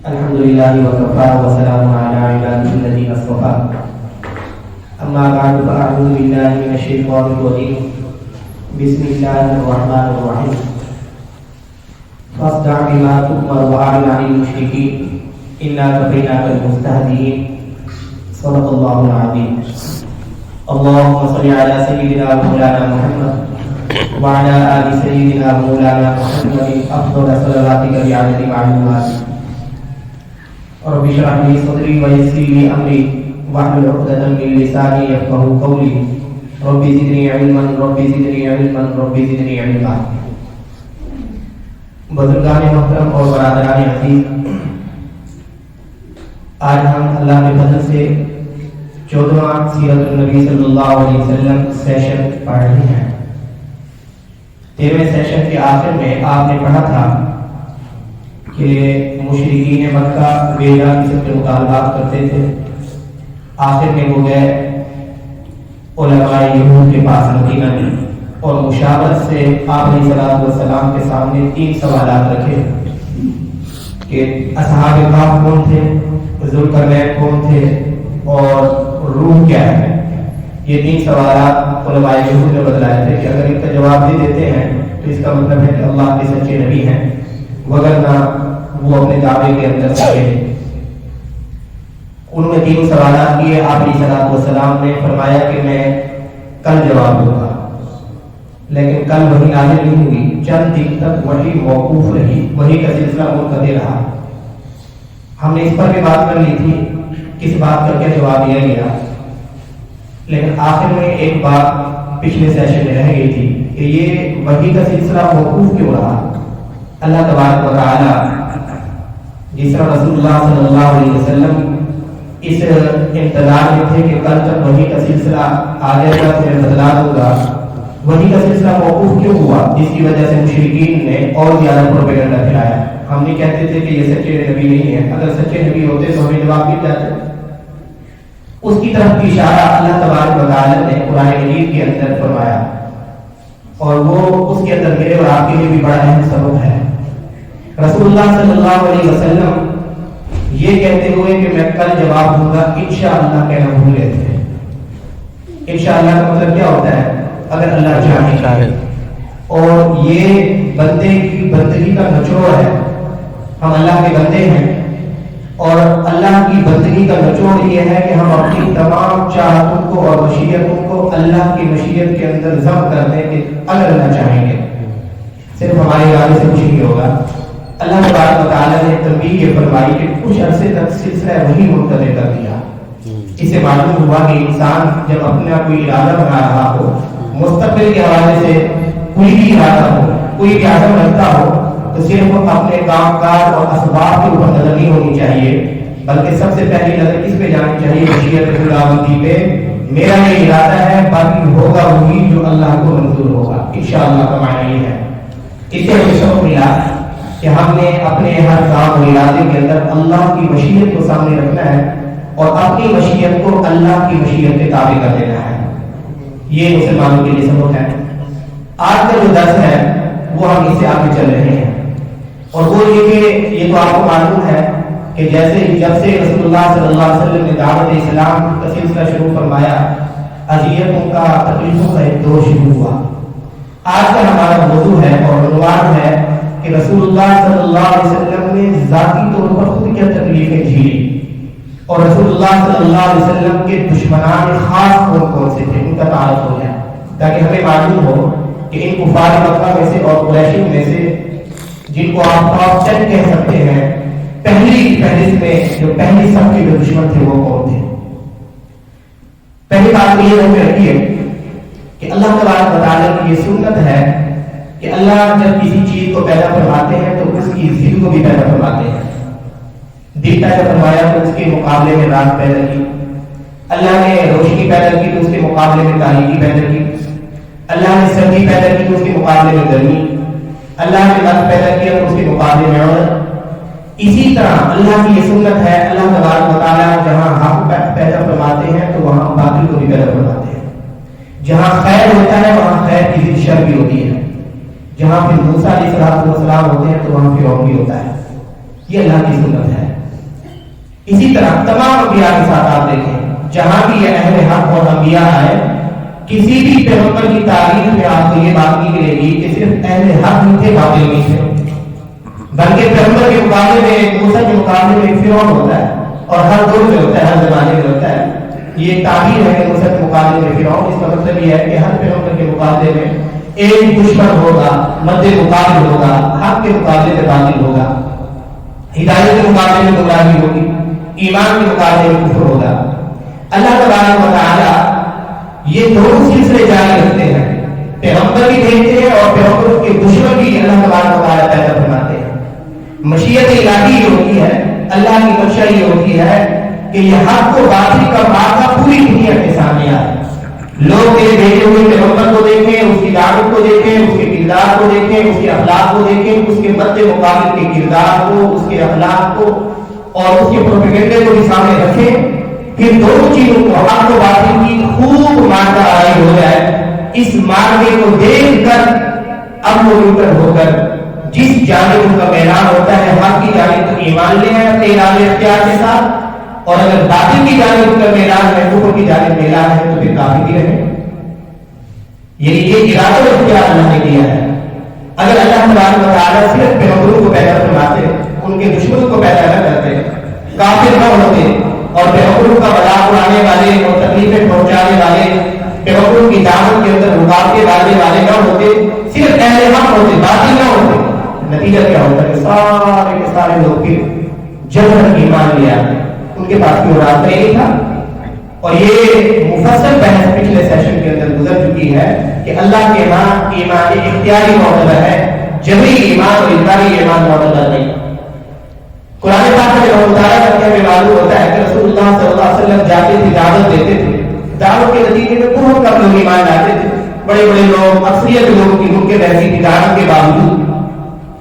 الحمد للہ وکفى وسلام علی عباده الذین اصطفى اما بعد فاعوذ باللہ من الشیطان الرجیم بسم اللہ الرحمن الرحیم فاصدع بما تؤمر واعرض عن المشرکین انا کفیناک المستہزئین صدق اللہ العظیم اللهم صل على سيدنا مولانا محمد وعلى آل سيدنا مولانا محمد أفضل صلواتك بعدد معلوماتك رب اشرح لي صدري ويسر لي أمري واحلل عقدة من لساني يفقهوا قولي رب زدني علما رب زدني علما رب زدني علما. بزرگان محترم اور برادران عزیز، آج ہم اللہ کے فضل سے 14واں سیرت النبی صلی اللہ علیہ وسلم سیشن پڑھ رہے ہیں. 13ویں سیشن کے آخر میں آپ نے پڑھا تھا کہ مشرکین مکہ بیجا قسم کے مطالبات کرتے تھے. آخر میں وہ گئے علماء یہود کے پاس مدینہ میں اور مشاورت سے آپ علیہ السلام کے سامنے 3 سوالات رکھے کہ اصحاب کہف کون تھے، ذوالقرنین کون تھے اور روح کیا ہے. یہ 3 سوالات علماء یہود نے بتلائے تھے کہ اگر ان کا جواب دے دیتے ہیں تو اس کا مطلب ہے کہ اللہ کے سچے نبی ہیں، وگرنہ وہ اپنے دعوے کے اندر سچے ہیں. انہوں نے 3 سوالات کیے. آپ علیہ السلام نے فرمایا کہ میں کل جواب دوں گا، لیکن کل وحی نازل نہیں ہوئی. چند دن تک وحی موقوف رہی، وحی کا سلسلہ منقطع رہا. ہم نے اس پر بھی بات کر لی تھی کس بات کا کیا جواب دیا گیا، لیکن آخر میں ایک بات پچھلے سیشن میں رہ گئی تھی کہ یہ وحی کا سلسلہ موقوف کیوں رہا. اللہ تبارک و تعالی جس طرح رسول اللہ صلی اللہ علیہ وسلم اس انتظار میں تھے کہ کل تک وحی کا سلسلہ آ جائے گا پھر بدلا ہوگا، وحی کا سلسلہ موقوف کیوں ہوا؟ جس کی وجہ سے مشرکین نے اور زیادہ پروپیگنڈا پھیلایا. ہم نہیں کہتے تھے کہ یہ سچے نبی نہیں ہے، اگر سچے نبی ہوتے تو ہمیں جواب مل جاتے. اس کی طرف کی اشارہ اللہ تبارک و تعالی نے قرآن مجید کے اندر فرمایا، اور وہ اس کے اندر میرے اور آپ کے لیے بھی بڑا اہم سبب ہے. رسول اللہ صلی اللہ علیہ وسلم یہ کہتے ہوئے کہ میں کل جواب دوں گا انشاءاللہ کہنا بھول گئے تھے. انشاءاللہ کا مطلب کیا ہوتا ہے؟ اگر اللہ چاہے. اور یہ بندے کی بندگی کا نچوڑ ہے. ہم اللہ کے بندے ہیں اور اللہ کی بندگی کا نچوڑ یہ ہے کہ ہم اپنی تمام چاہتوں کو اور مشیتوں کو اللہ کی مشیت کے اندر ضبط کر دیں کہ اگر اللہ چاہیں گے. صرف ہمارے ارادے سے کچھ نہیں ہوگا. اللہ تبارک و تعالیٰ نے تنبیہ یہ فرمائی کہ کچھ عرصے تک سلسلہ وحی منقطع کر دیا. اس سے معلوم ہوا کہ انسان جب اپنا کوئی ارادہ بنا رہا ہو، مستقبل کے حوالے سے کوئی بھی ارادہ ہو، کوئی بھی عزم رکھتا ہو، تو صرف اپنے کام کاج اور اسباب کے اوپر نظر نہیں ہونی چاہیے، بلکہ سب سے پہلی نظر اس پہ جانی چاہیے مشیت خداوندی پہ. میرا یہ ارادہ ہے، باقی ہوگا وہی جو اللہ کو منظور ہوگا. انشاءاللہ کا معنی یہ ہے. اس سے مجھے سبق ملا کہ ہم نے اپنے ہر کام اور ارادے کے اندر اللہ کی مشیت کو سامنے رکھنا ہے اور اپنی مشیت کو اللہ کی مشیت کے تابع کر دینا ہے. یہ مسلمانوں کے لیے سبق ہے. آج کا جو درس ہے وہ ہم اس سے آگے چل رہے ہیں، اور وہ یہ کہ یہ تو آپ کو معلوم ہے کہ جیسے جب سے رسول اللہ صلی اللہ علیہ وسلم نے دعوت اسلام کا سلسلہ شروع فرمایا، اذیتوں کا، تکلیفوں کا ایک دور شروع ہوا. آج کا ہمارا موضوع ہے اور عنوان ہے کہ رسول اللہ صلی اللہ علیہ وسلم نے ذاتی طور پر خود کیا تکلیفیں جھیلی، اور رسول اللہ صلی اللہ علیہ وسلم کے دشمنان خاص کون کون سے تھے ان کا تعارف ہو جائے، تاکہ ہمیں معلوم ہو کہ ان کفار مکہ میں سے اور قریشیوں میں سے جن کو آپ ٹاپ 10 کہہ سکتے ہیں، پہلی فہرست میں جو پہلی سب کے جو دشمن تھے وہ کون تھے. پہلی بات یہ ذہن میں رکھیے کہ اللہ تبارک و تعالیٰ کی یہ سنت ہے کہ اللہ جب کسی چیز کو پیدا فرماتے ہیں تو اس کی ضد کو بھی پیدا فرماتے ہیں. دن پیدا فرمایا تو اس کے مقابلے میں رات پیدا کی. اللہ نے روشنی پیدا کی تو اس کے مقابلے میں تاریکی پیدا کی. اللہ نے سردی پیدا کی تو اس کے مقابلے میں گرمی. اللہ نے مرد پیدا کیا تو اس کے مقابلے میں عورت. اسی طرح اللہ کی یہ سنت ہے، اللہ تبارک و تعالیٰ جہاں حق پیدا فرماتے ہیں تو وہاں باطل کو بھی پیدا فرماتے ہیں. جہاں خیر ہوتا ہے وہاں خیر کی ضد شر بھی ہوتی ہے. جہاں پھر موسیٰ علیہ السلام ہوتے ہیں تو وہاں فرعون بھی ہوتا ہے. یہ اللہ کی سنت ہے. اسی طرح تمام انبیاء کے ساتھ آپ دیکھیں جہاں بھی یہ اہل حق اور انبیاء آئے کسی بھی پیغمبر کی تاریخ میں آپ کو یہ بات نہیں ملے گی کہ صرف اہل حق نہیں تھے باطل نہیں تھے، بلکہ پیغمبر کے مقابلے میں موسیٰ کے مقابلے میں فرعون ہوتا ہے اور ہر دور میں ہوتا ہے، ہر زمانے میں ہوتا ہے۔ یہ تعبیر ہے کہ موسیٰ کے مقابلے میں فرعون، اس کا مطلب یہ ہے کہ ہر پیغمبر کے مقابلے میں ایک دشمن ہوگا، مد مقابل ہوگا، حق کے مقابلے میں باطل ہوگا، ہدایت کے مقابلے میں گمراہی ہوگی، ایمان کے مقابلے میں کفر ہوگا۔ اللہ تبارک و تعالی یہ دونوں سلسلے جاری رکھتے ہیں، پیغمبر بھی بھیجتے ہیں اور پیغمبروں کے دشمن بھی اللہ تبارک و تعالی پیدا فرماتے ہیں۔ مشیت الہی یہ ہوتی ہے، اللہ کی منشا یہ ہوتی ہے کہ یہ حق و باطل کا واقعہ پوری دنیا کے سامنے آئے، لوگ میرے بھیجے ہوئے پیغمبر کو دیکھیں، اس کی دعوت کو دیکھیں، اس کے کردار کو دیکھیں، اس کے اخلاق کو دیکھیں، اس کے مد مقابل کے کردار کو، اس کے اخلاق کو اور اس کے پروپیگنڈے کو بھی سامنے رکھیں، پھر دونوں چیزوں کو حق و باطل کی خوب مارکا آرائی ہو جائے۔ اس مارکے کو دیکھ کر اب وہ انٹر ہو کر جس جانب ان کا میدان ہوتا ہے حق کی جانب تو ایمان لے آئے اپنے ارادے اختیار کے ساتھ، اور اگر باطل کی جانب ان کا میدان ہے، کفر کی جانب میدان ہے تو پھر کافر بھی رہے۔ یعنی یہ ارادہ اختیار اللہ نے دیا ہے۔ اگر اللہ تبارک و تعالیٰ صرف پیغمبروں کو پیدا فرماتے، ان کے دشمنوں کو پیدا نہ کرتے، کافر نہ ہوتے اور پیغمبروں کا مذاق اڑانے والے اور تکلیفیں پہنچانے والے، پیغمبروں کی دعوت کے اندر رکاوٹیں ڈالنے والے نہ ہوتے، صرف اہل حق ہوتے، باطل نہ ہوتے، نتیجہ کیا ہوتا ہے؟ سارے کے سارے لوگ پھر جبرن ایمان لے آتے، ان کے پاس کوئی راستہ نہیں تھا۔ اور یہ مفصل بحث پچھلے سیشن کے اندر گزر چکی ہے کہ اللہ کے ہاں ایمان اختیاری معتبر ہے، جبری ایمان اور اجباری ایمان معتبر نہیں۔ قرآن پاک میں جب مطالعہ کرتے ہیں معلوم ہوتا ہے کہ رسول اللہ صلی اللہ علیہ وسلم جاتے تھے، دعوت دیتے تھے، دعوت کے نتیجے میں بہت کم لوگ ایمان لاتے تھے، بڑے بڑے لوگ، اکثریت لوگوں کی ان کے ویسی تجارت کے باوجود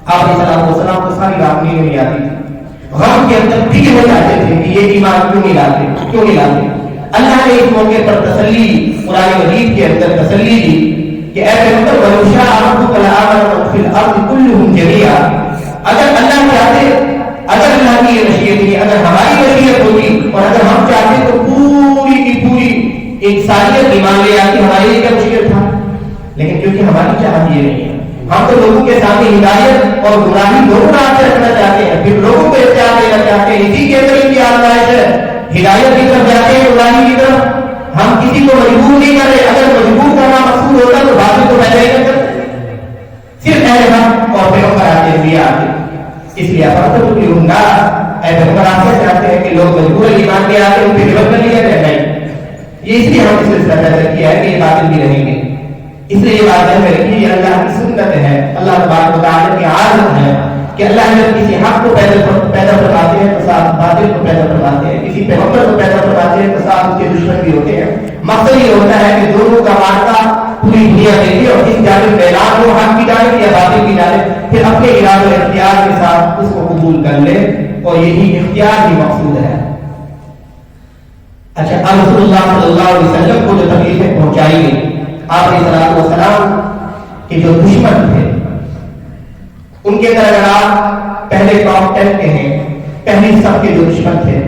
آپ علیہ السلام کو ساری بات نہیں آتی تھی، غم کے اندر ٹھیک ہو جاتے تھے کہ یہ ایمان کیوں نہیں لاتے۔ اللہ نے اس موقع پر تسلی قرآن مجید کے اندر تسلی دی کہ اے پیغمبر وَلَوْ شَاءَ رَبُّكَ لَآمَنَ مَن فِي الْأَرْضِ كُلُّهُمْ جَمِيعًا، اگر اللہ چاہتے، اگر اللہ کی یہ مشیت نہیں، اگر ہماری مشیت ہوتی اور اگر ہم چاہتے تو پوری کی پوری ایک ساریت ایمان لے آتی، ہمارے لیے کیا مشکل تھا؟ لیکن کیونکہ ہماری چاہت یہ نہیں ہے، ہم تو لوگوں کے سامنے ہدایت اور گمراہی دونوں راستے رکھنا چاہتے ہیں، پھر لوگوں کو اختیار دینا چاہتے ہیں، اسی کے اندر ان کی آزمائش ہے، ہدایت کی طرف جاتے ہیں، گمراہی کی طرف۔ ہم کسی کو مجبور نہیں کر رہے، اگر مجبور کرنا مقصود ہوتا تو باطل کو پیدا ہی نہ کرتے، صرف اہل حق اور پیغمبر آتے ہوئے آتے۔ اس لیے فرض کی عمدہ اے پیغمبر آپ سے چاہتے ہیں کہ لوگ مجبور ایمان کے آتے ان پہ جبر کر لیا جائے نہیں، یہ اس لیے ہم اس سلسلہ پیدا کیا ہے کہ یہ باطل بھی رہیں گے، اس لیے یہ بات ہے کہ یہ اللہ کی سنت ہے، اللہ تبارک و تعالیٰ کی عادت ہے کہ اللہ جب کسی حق کو پیدا فرماتے ہیں تو ساتھ باطل کو پیدا فرماتے ہیں، کسی پیغمبر کو پیدا فرماتے ہیں تو ساتھ اس کے دشمن بھی ہوتے ہیں۔ مقصد یہ ہوتا ہے کہ دونوں کا مارکا پوری دنیا دیکھے اور جس جانب میدان ہو حق کی جانب یا باطل کی جانب، پھر اپنے ارادے و اختیار کے ساتھ اس کو قبول کر لے، اور یہی اختیار ہی مقصود ہے۔ اچھا، اب رسول اللہ صلی اللہ علیہ وسلم کو جو تکلیفیں پہنچائی گئی، آپ علیہ السلام کے جو دشمن تھے ان کے اندر اگر آپ پہلے ٹاپ 10 کے ہیں، پہلی سب کے جو دشمن تھے،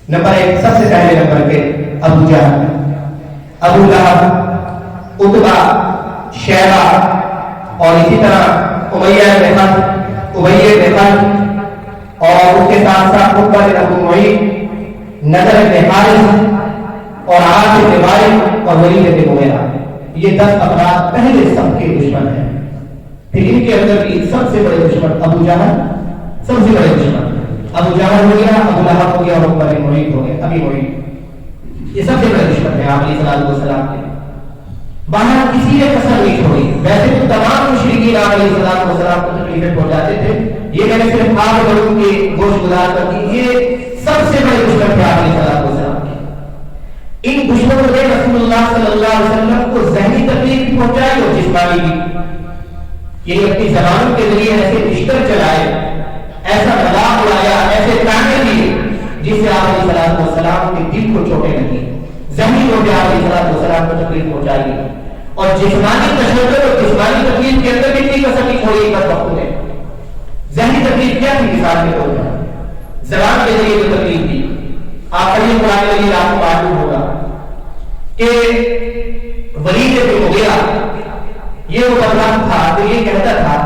نمبر 1 سب سے پہلے نمبر پہ ابو جہل، ابو لہب، عتبہ، شیبہ، اور اسی طرح امیہ بن خلف، ابی بن خلف، اور اس کے ساتھ ساتھ عقبہ بن ابو معیط، نضر بن حارث، اور عاص بن وائل، اور ولید بن مغیرہ۔ یہ 10 افراد پہلے سب کے دشمن ہیں۔ پھر ان کے اندر بھی سب سے بڑے دشمن ابو جہل، سب سے بڑے دشمن ابو جہل ہو گیا، ابو لہب ہو گیا، اور عقبہ بن معیط ہو گیا، ابی معیط، یہ سب سے بڑے دشمن ہیں آپ علیہ السلام کے۔ باہر کسی نے کسر نہیں چھوڑی، ویسے تو تمام مشرکین آپ علیہ السلام کو تکلیفیں پہنچاتے تھے، یہ میں نے صرف آپ بڑوں کے گوشت گزار کر دی، یہ سب سے بڑے دشمن تھے آپ علیہ السلام کے۔ ان دشمنوں نے رسول اللہ صلی اللہ علیہ وسلم کو ذہنی تکلیف بھی پہنچائی اور جسمانی بھی، یہ اپنی زبانوں کے ذریعے ایسے بشتر چلائے، ایسا مذاق اڑایا، ایسے تانے دیے جس سے آپ علیہ السلام کے دل کو چوٹیں لگی، ذہنی چوٹیں آپ علیہ السلام کو تکلیف پہنچائی گئی، اور جسمانی تشدد اور جسمانی تکلیف کے اندر بھی اتنی کسر نہیں چھوڑی وقت نے۔ ذہنی تکلیف کیا تھی؟ مثال کے طور پر زبان کے ذریعے جو تکلیف کے لیے آپ کو معلوم ہوگا کہ ولید بن مغیرہ یہ وہ بدنام تھا تو یہ کہتا تھا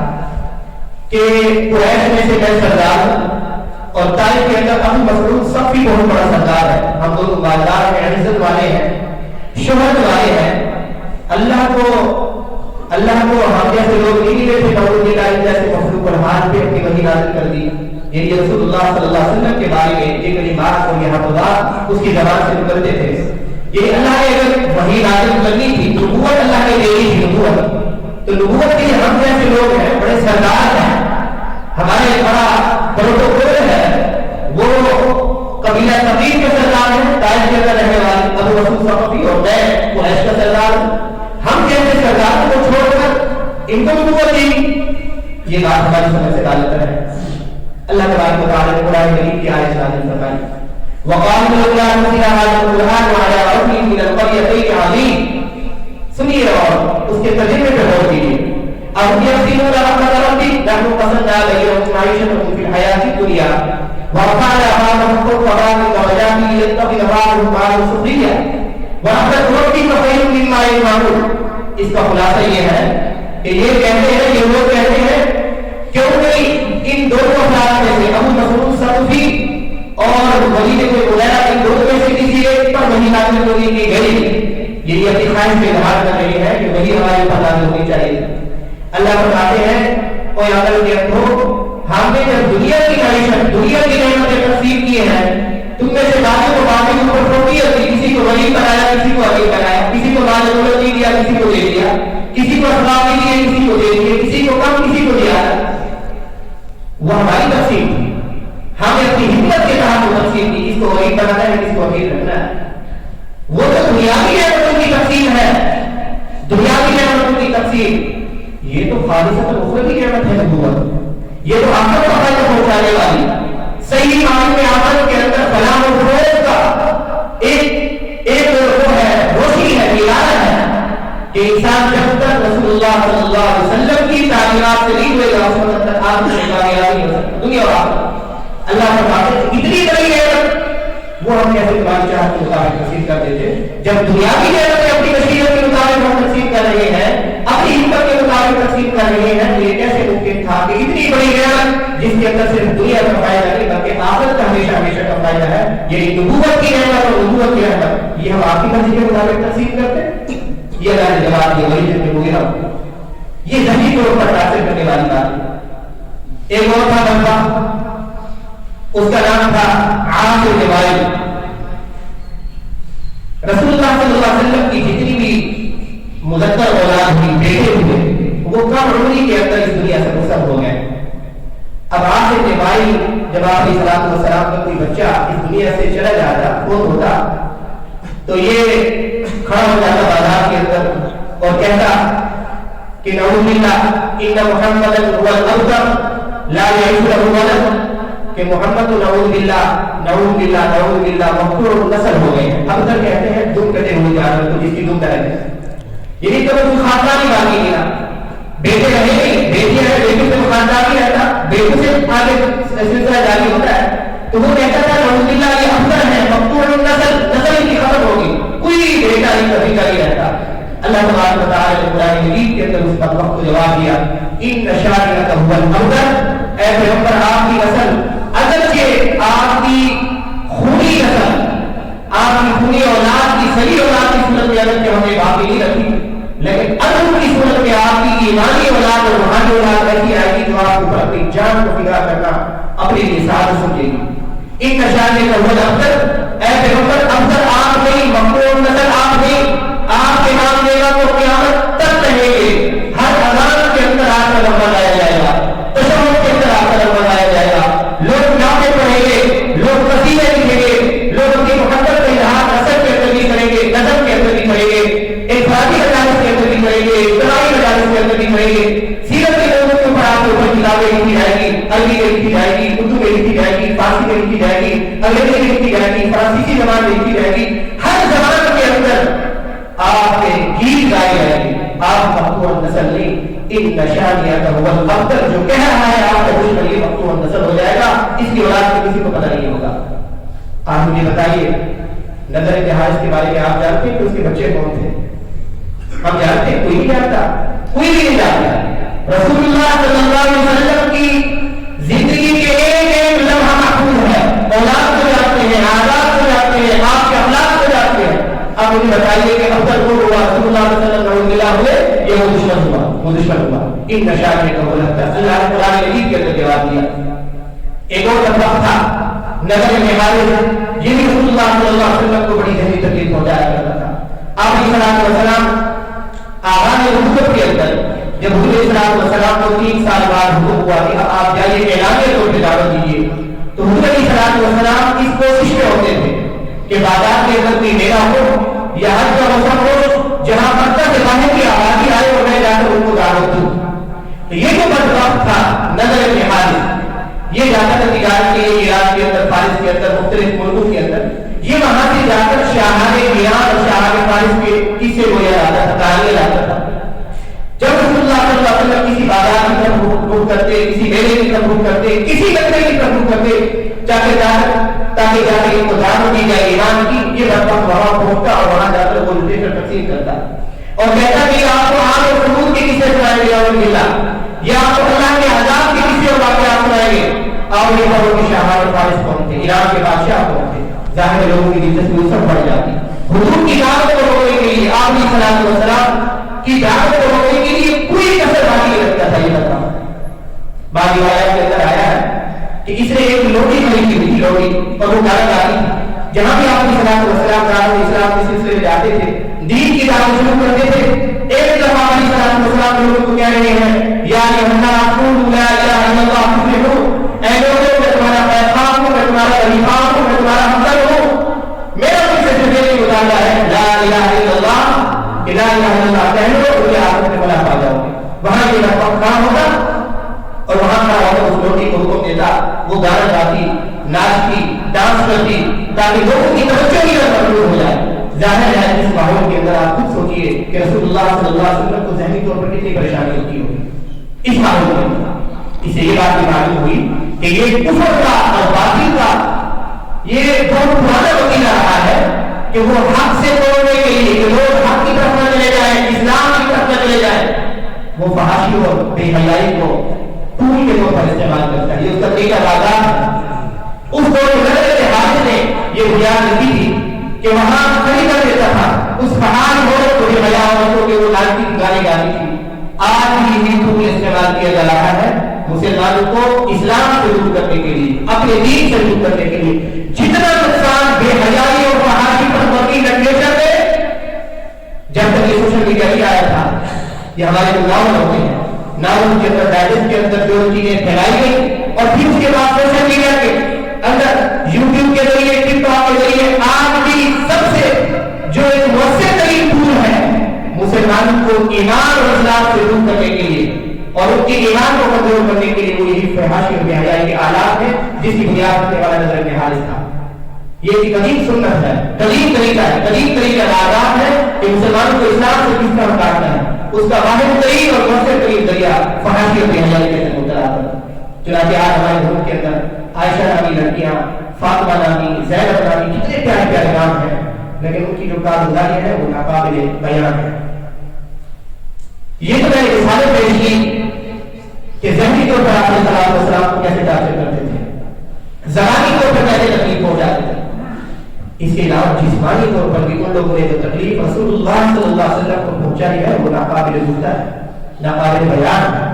کہ قریش میں سے میں سردار ہوں اور طائف کے اندر ابو مسعود صفی بہت بڑا سردار ہے، ہم دونوں مالدار ہیں، عزت والے ہیں، شہرت والے ہیں، اللہ کو ہم جیسے لوگ نہیں ملے تھے نعوذ باللہ جیسے مخلوق الحال پہ اپنی وحی نازل کر دی، یعنی رسول اللہ صلی اللہ علیہ وسلم کے بارے میں یہ کلمات اور یہ حفظات اس کی زبان سے نکلتے تھے، یہ اللہ نے اگر وحی نازل کرنی تھی نبوت اللہ نے دینی تھی، نبوت تو نبوت کے ہم جیسے لوگ ہیں بڑے سردار ہیں، ہمارے بڑا پروٹوکول ہے، وہ قبیلہ ثقیف کے سردار ہیں، طائف کے اندر رہنے والے ابو مسعود ثقفی اور میں قریش کا سردار ہوں، ہم جیسے سردار کو چھوڑ کر ان کو نبوت دی، یہ بات ہماری سمجھ سے غالب ہے۔ اللہ تبارک و تعالی نے قرآن کریم کی آیت نازل فرمائی وقالوا لولا نزل هذا القرآن على رجل من القريتين عظيم، سنیے اور اس کے ترجمے پہ غور کیجیے، أَهُمْ يَحْسِنُونَ رَحْمَتَ رَبِّكَ نَحْنُ قَسَمْنَا بَيْنَهُمْ مَعِيشَتَهُمْ فِي الْحَيَاةِ الدُّنْيَا وَرَفَعْنَا بَعْضَهُمْ فَوْقَ بَعْضٍ دَرَجَاتٍ لِيَتَّخِذَ بَعْضُهُم بَعْضًا سُخْرِيًّا وَرَحْمَتُ رَبِّكَ خَيْرٌ مِّمَّا يَجْمَعُونَ۔ اس کا خلاصہ یہ ہے کہ یہ کہتے ہیں، یہ لوگ کہتے ہیں کیوں نہیں ان دونوں افراد میں سے ابو مسعود ثقفی اور ولید بن مغیرہ ان دونوں میں سے کسی ایک پر وحی نازل ہونے کی گئی، یہ اپنی خواہش میں اظہار کر رہی ہے کہ وہی ہمارے اوپر نازل ہونی چاہیے۔ اللہ فرماتے ہیں کوئی عقل کے اندھو، ہم نے جب دنیا کی معیشت دنیا کی نعمتیں تقسیم کیے ہیں، تم میں سے بعضوں کو بعضوں کے اوپر فوقیت دی، کسی کو ولی بنایا، کسی کو امیر بنایا، کسی کو مال دولت نہیں دیا، کسی کو دے دیا، کسی کو اخلاق نہیں دیے، کسی کو دے دیے، کسی کو کم کسی کو دیا، وہ ہماری تقسیم تھی، ہم نے اپنی ہمت کے تحت وہ تقسیم کی، اس کو غریب بنانا ہے، کس کو امیر رکھنا ہے، وہ تو دنیاوی نعمتوں کی تقسیم ہے، دنیاوی نعمتوں کی تقسیم، یہ تو خالصۃ اخروی نعمت ہے نبوت، یہ تو آخرت کو فائدہ پہنچانے والی، صحیح معنی میں آخرت کے اندر فلاح و فروغ کا ایک وہ ہے، روشنی ہے، مینار ہے کہ انسان جب تک رسول اللہ صلی اللہ علیہ وسلم کی تعلیمات سے نہیں ہوئے گا اس وقت تک آپ کی کامیابی نہیں ہو سکتی دنیا اور آخرت۔ اللہ فرماتے ہیں اتنی بڑی نعمت وہ ہم کیسے تمہاری چاہت کے مطابق تقسیم کر دیتے، جب دنیاوی نعمتیں اپنی مشیت کے مطابق ہم تقسیم کر رہے ہیں، اپنی ہمت کے مطابق تقسیم کر رہے ہیں، تو یہ کیسے ممکن تھا کہ اتنی بڑی نعمت جس کے اندر صرف دنیا کا فائدہ نہیں بلکہ آخرت کا ہمیشہ ہمیشہ کا فائدہ ہے، یہ نبوت کی نعمت اور نبوت کی رحمت، یہ ہم آپ کی مرضی کے مطابق تقسیم کرتے ہیں؟ یہ اللہ نے جواب دیا ولید بن مغیرہ، یہ ذہنی طور پر تاثر کرنے والی بات ہے۔ ایک اور تھا بندہ، اس کا نام تھا عاص بن وائل، رسول اللہ صلی اللہ علیہ وسلم کی جتنی بھی مذکر اولاد ہوئی، بیٹے ہوئے، وہ کم عمری کے اندر اس دنیا سے رخصت ہو گئے۔ اب عاص بن وائل جب آپ علیہ الصلوۃ والسلام کا کوئی بچہ اس دنیا سے چلا جاتا، فوت ہوتا، تو یہ کھڑا ہو جاتا بازار کے اندر اور کہتا کہ نعوذ باللہ ان محمد هو الابتر لا يعيش له ولد، کہ محمد تو نعوذ باللہ نعوذ باللہ نعوذ باللہ مقطوع نسل ہو گئے ہیں۔ ابتر کہتے ہیں دم کٹے ہوئے جانور کو، جس کی دم درج ہے، یعنی کبھی کوئی خاندان ہی باقی نہیں رہا، بیٹے رہے نہیں، بیٹیاں ہیں، بیٹی سے خاندان ہی رہتا، بیٹوں سے آگے سلسلہ جاری ہوتا ہے، تو وہ کہتا تھا نعوذ باللہ یہ ابتر ہے مقطوع نسل، نسل ان کی ختم ہوگی، کوئی بیٹا نہیں کبھی کا نہیں رہتا۔ اللہ تبارک و تعالی نے قرآن مجید کے اندر اس پر وقت کو جواب دیا، ان شانئک هو الابتر، اے پیغمبر آپ کی نسل اگرچہ آپ کی خونی نسل، آپ کی خونی اولاد کی صحیح اولاد کی صورت میں اگرچہ ہم نے باقی نہیں رکھی، لیکن اگر کی صورت میں آپ کی ایمانی اولاد اور روحانی اولاد ایسی آئے گی تو آپ کو اپنی جان کو فدا کرنا اپنے لیے ساتھ سمجھے گی۔ ان شانئک هو الابتر، اے پیغمبر ابتر آپ نہیں، مقطوع نسل آپ نہیں، آپ کے نام لے گا تو قیامت تک رہے گے، ہر اذان کے اندر آپ کا لفظ لایا جائے گا، تشہد کے اندر آپ کا لفظ لایا جائے گا، لوگ نعتیں پڑھیں گے، لوگ قصیدے لکھیں گے، لوگ اپنی محبت کا اظہار نثر کے اندر بھی کریں گے، نظم کے اندر بھی کریں گے، انفرادی مجالس کے اندر بھی کریں گے، اجتماعی مجالس کے اندر بھی کریں گے، سیرت کے لوگوں کے اوپر آپ کے اوپر کتابیں لکھی جائے گی، عربی میں لکھی جائے گی، اردو میں لکھی جائے گی، فارسی میں لکھی جائے گی، انگریزی میں لکھی جائے گی، فرانسیسی زبان میں لکھی جائے گی، ہر زبان کے اندر آپ کے گیت گائے جائیں گے، آپ مقطوع نسل نہیں، ان شانئک هو الابتر جو کہہ رہا ہے آپ کا دشمن یہ مقطوع نسل ہو جائے گا، اس کی اولاد کو کسی کو پتہ نہیں ہوگا۔ آپ مجھے بتائیے نظر بن حارث کے بارے میں آپ جانتے ہیں کہ اس کے بچے کون تھے؟ ہم جانتے ہیں؟ کوئی نہیں جانتا، کوئی بھی نہیں جانتا۔ رسول اللہ صلی اللہ علیہ وسلم کی زندگی کے ایک ایک لمحہ محفوظ ہے، اولاد کو جانتے ہیں، آداب کو جانتے ہیں، آپ کے اخلاق کو جانتے ہیں۔ اب مجھے بتائیے کہ اب تک وہ ہوا رسول اللہ صلی اللہ علیہ وسلم ہوئے یا وہ دشمن ہوا؟ ان نشانے کا وہ لگتا ہے اللہ نے قرآن مجید کے اندر جواب دیا۔ ایک اور سبق تھا نظر بن حارث، یہ بھی رسول اللہ صلی اللہ علیہ وسلم کو بڑی ذہنی تکلیف پہنچایا کرتا تھا۔ آپ علیہ السلام آغاز نبوت کے اندر جب حضور علیہ السلام کو 3 سال بعد حکم ہوا کہ آپ جائیے اعلانیہ طور پہ دعوت دیجیے، تو حضور علیہ السلام اس کوشش میں ہوتے تھے کہ بازار کے اندر کوئی میلہ ہو یا حج کا موسم ہو جہاں مکہ سے باہر کی آبادی آئے اور میں جا کر ان کو دعوت دوں۔ تو یہ جو بدبخت تھا نظر بن حارث، یہ جاتا تھا تجارت کے لیے عراق کے اندر، فارس کے اندر، مختلف ملکوں کے اندر، یہ وہاں سے جا کر شاہان ایران اور شاہان فارس کے قصے بولا جاتا تھا، کہانیاں لاتا تھا۔ جب رسول اللہ صلی اللہ علیہ وسلم کسی بازار کی طرف رخ کرتے، کسی میلے کی طرف رخ کرتے، کسی بندے کی طرف رخ کرتے تاکہ جا کے ان کو دعوت دی جائے ایمان کی، یہ بدبخت وہاں پہنچتا اور وہاں جا کر وہ لٹے کر تقسیم کرتا اور کہتا کہ آپ کو آگ اور سمود کے قصے سنائیں گے یا آپ کو اللہ کے عذاب کے قصے اور واقعات سنائیں گے۔ اور یہ بڑوں کے شاہان فارس پہنچتے، ایران کے بادشاہ پہنچتے، ظاہر لوگوں کی دلچسپی سب بڑھ جاتی۔ حضور کی دعوت کو روکنے کے لیے، آپ علیہ السلام کی دعوت کو روکنے کے لیے کوئی کسر باقی نہیں رکھتا تھا۔ یہ بتاؤ بعض روایات کے اندر آیا ہے کہ اس نے ایک لوٹی خریدی ہوئی تھی، لوٹی، اور وہ گاڑی آتی تھی جہاں بھی آپ علیہ السلام دعوت اسلام کے سلسلے میں جاتے تھے، دین کی دعوت شروع کرتے تھے، ایک دفعہ علیہ السلام لوگوں کو کہہ رہے ہیں یا یوحنا قولوا لا الہ الا اللہ تفلحوا، اے لوگوں میں تمہارا پیغام ہوں، میں تمہارا خلیفہ ہوں، میں تمہارا ہمدرد ہوں، میرا تم سے صرف ایک مطالبہ ہے لا الہ الا اللہ، لا الہ الا اللہ کہہ لو تو یہ آخرت میں فلاح پا جاؤ گے۔ وہاں یہ لفظ کام ہوگا اور وہاں کا عورت اس لوٹی کو حکم دیتا، وہ گانا گاتی، ناچتی، ڈانس کرتی تاکہ لوگوں کی توجہ کی طرف مبذول ہو جائے۔ ظاہر ہے اس ماحول کے اندر آپ خود سوچئے کہ رسول اللہ صلی اللہ علیہ وسلم کو ذہنی طور پر کتنی پریشانی ہوتی ہوگی اس ماحول میں۔ اس سے یہ بات بھی معلوم ہوئی کہ یہ کفر کا اور باطل کا یہ بہت پرانا وسیلہ رہا ہے کہ وہ حق سے توڑنے کے لیے کہ لوگ حق کی طرف نہ چلے جائیں، اسلام کی طرف نہ چلے جائیں، وہ فحاشی اور بے حیائی کو پھول کے طور پر استعمال کرتا ہے۔ یہ اس کا طریقہ کار ہے۔ اس دور میں نظر بن حارث نے یہ بنیاد رکھی تھی کہ وہاں کھڑی کر دیتا تھا اس پہاڑ عورت کو بے حیا عورتوں کے وہ لالچی گانے گاتی تھی۔ آج بھی یہ پھول استعمال کیا جا رہا ہے مسلمانوں کو اسلام سے دور کرنے کے لیے، اپنے دین سے دور کرنے کے لیے۔ جتنا نقصان بے حیائی اور فحاشی پر مبنی لٹریچر میں، جب تک یہ سوشل میڈیا نہیں آیا تھا، یہ ہمارے ناول ہوتے ہیں، ناول کے اندر ڈائجسٹ کے اندر جو چیزیں پھیلائی گئی اور پھر اس کے بعد سوشل میڈیا کے اندر یوٹیوب کے ذریعے، ٹک ٹاک کے ذریعے آج بھی سب سے جو ایک مؤثر ترین ٹول ہے مسلمانوں کو ایمان اور اسلام سے دور کرنے کے لیے اور ان کے ایمان کو کمزور کرنے کے لیے، وہ یہی فحاشی اور بے حیائی کے آلات ہیں جس کی بنیاد رکھنے والا نظر بن حارث تھا۔ یہ ایک قدیم سنت ہے، قدیم طریقہ ہے، قدیم طریقہ آداب ہے کہ مسلمانوں کو اسلام سے کس طرح کاٹنا ہے۔ اس کا واحد ترین اور مؤثر ترین ذریعہ فحاشی اور بے حیائی کے اندر مبتلا ہے۔ چنانچہ آج ہمارے ملک کے اندر عائشہ نامی لڑکیاں، فاطمہ نامی، زینب نامی کتنے پیارے پیارے نام ہیں، لیکن ان کی جو کارگزاری ہے وہ ناقابل بیان ہے۔ یہ تو میں نے رسالے پیش کی کہ ذہنی طور پر آپ علیہ السلام کو کیسے ٹارچر کرتے تھے، ذہنی طور پر کیسے تکلیف پہنچاتے تھے۔ اس کے علاوہ جسمانی طور پر بھی ان لوگوں نے جو تکلیف رسول اللہ صلی اللہ علیہ وسلم کو پہنچائی ہے وہ ناقابل گفتہ ہے، ناقابل بیان ہے،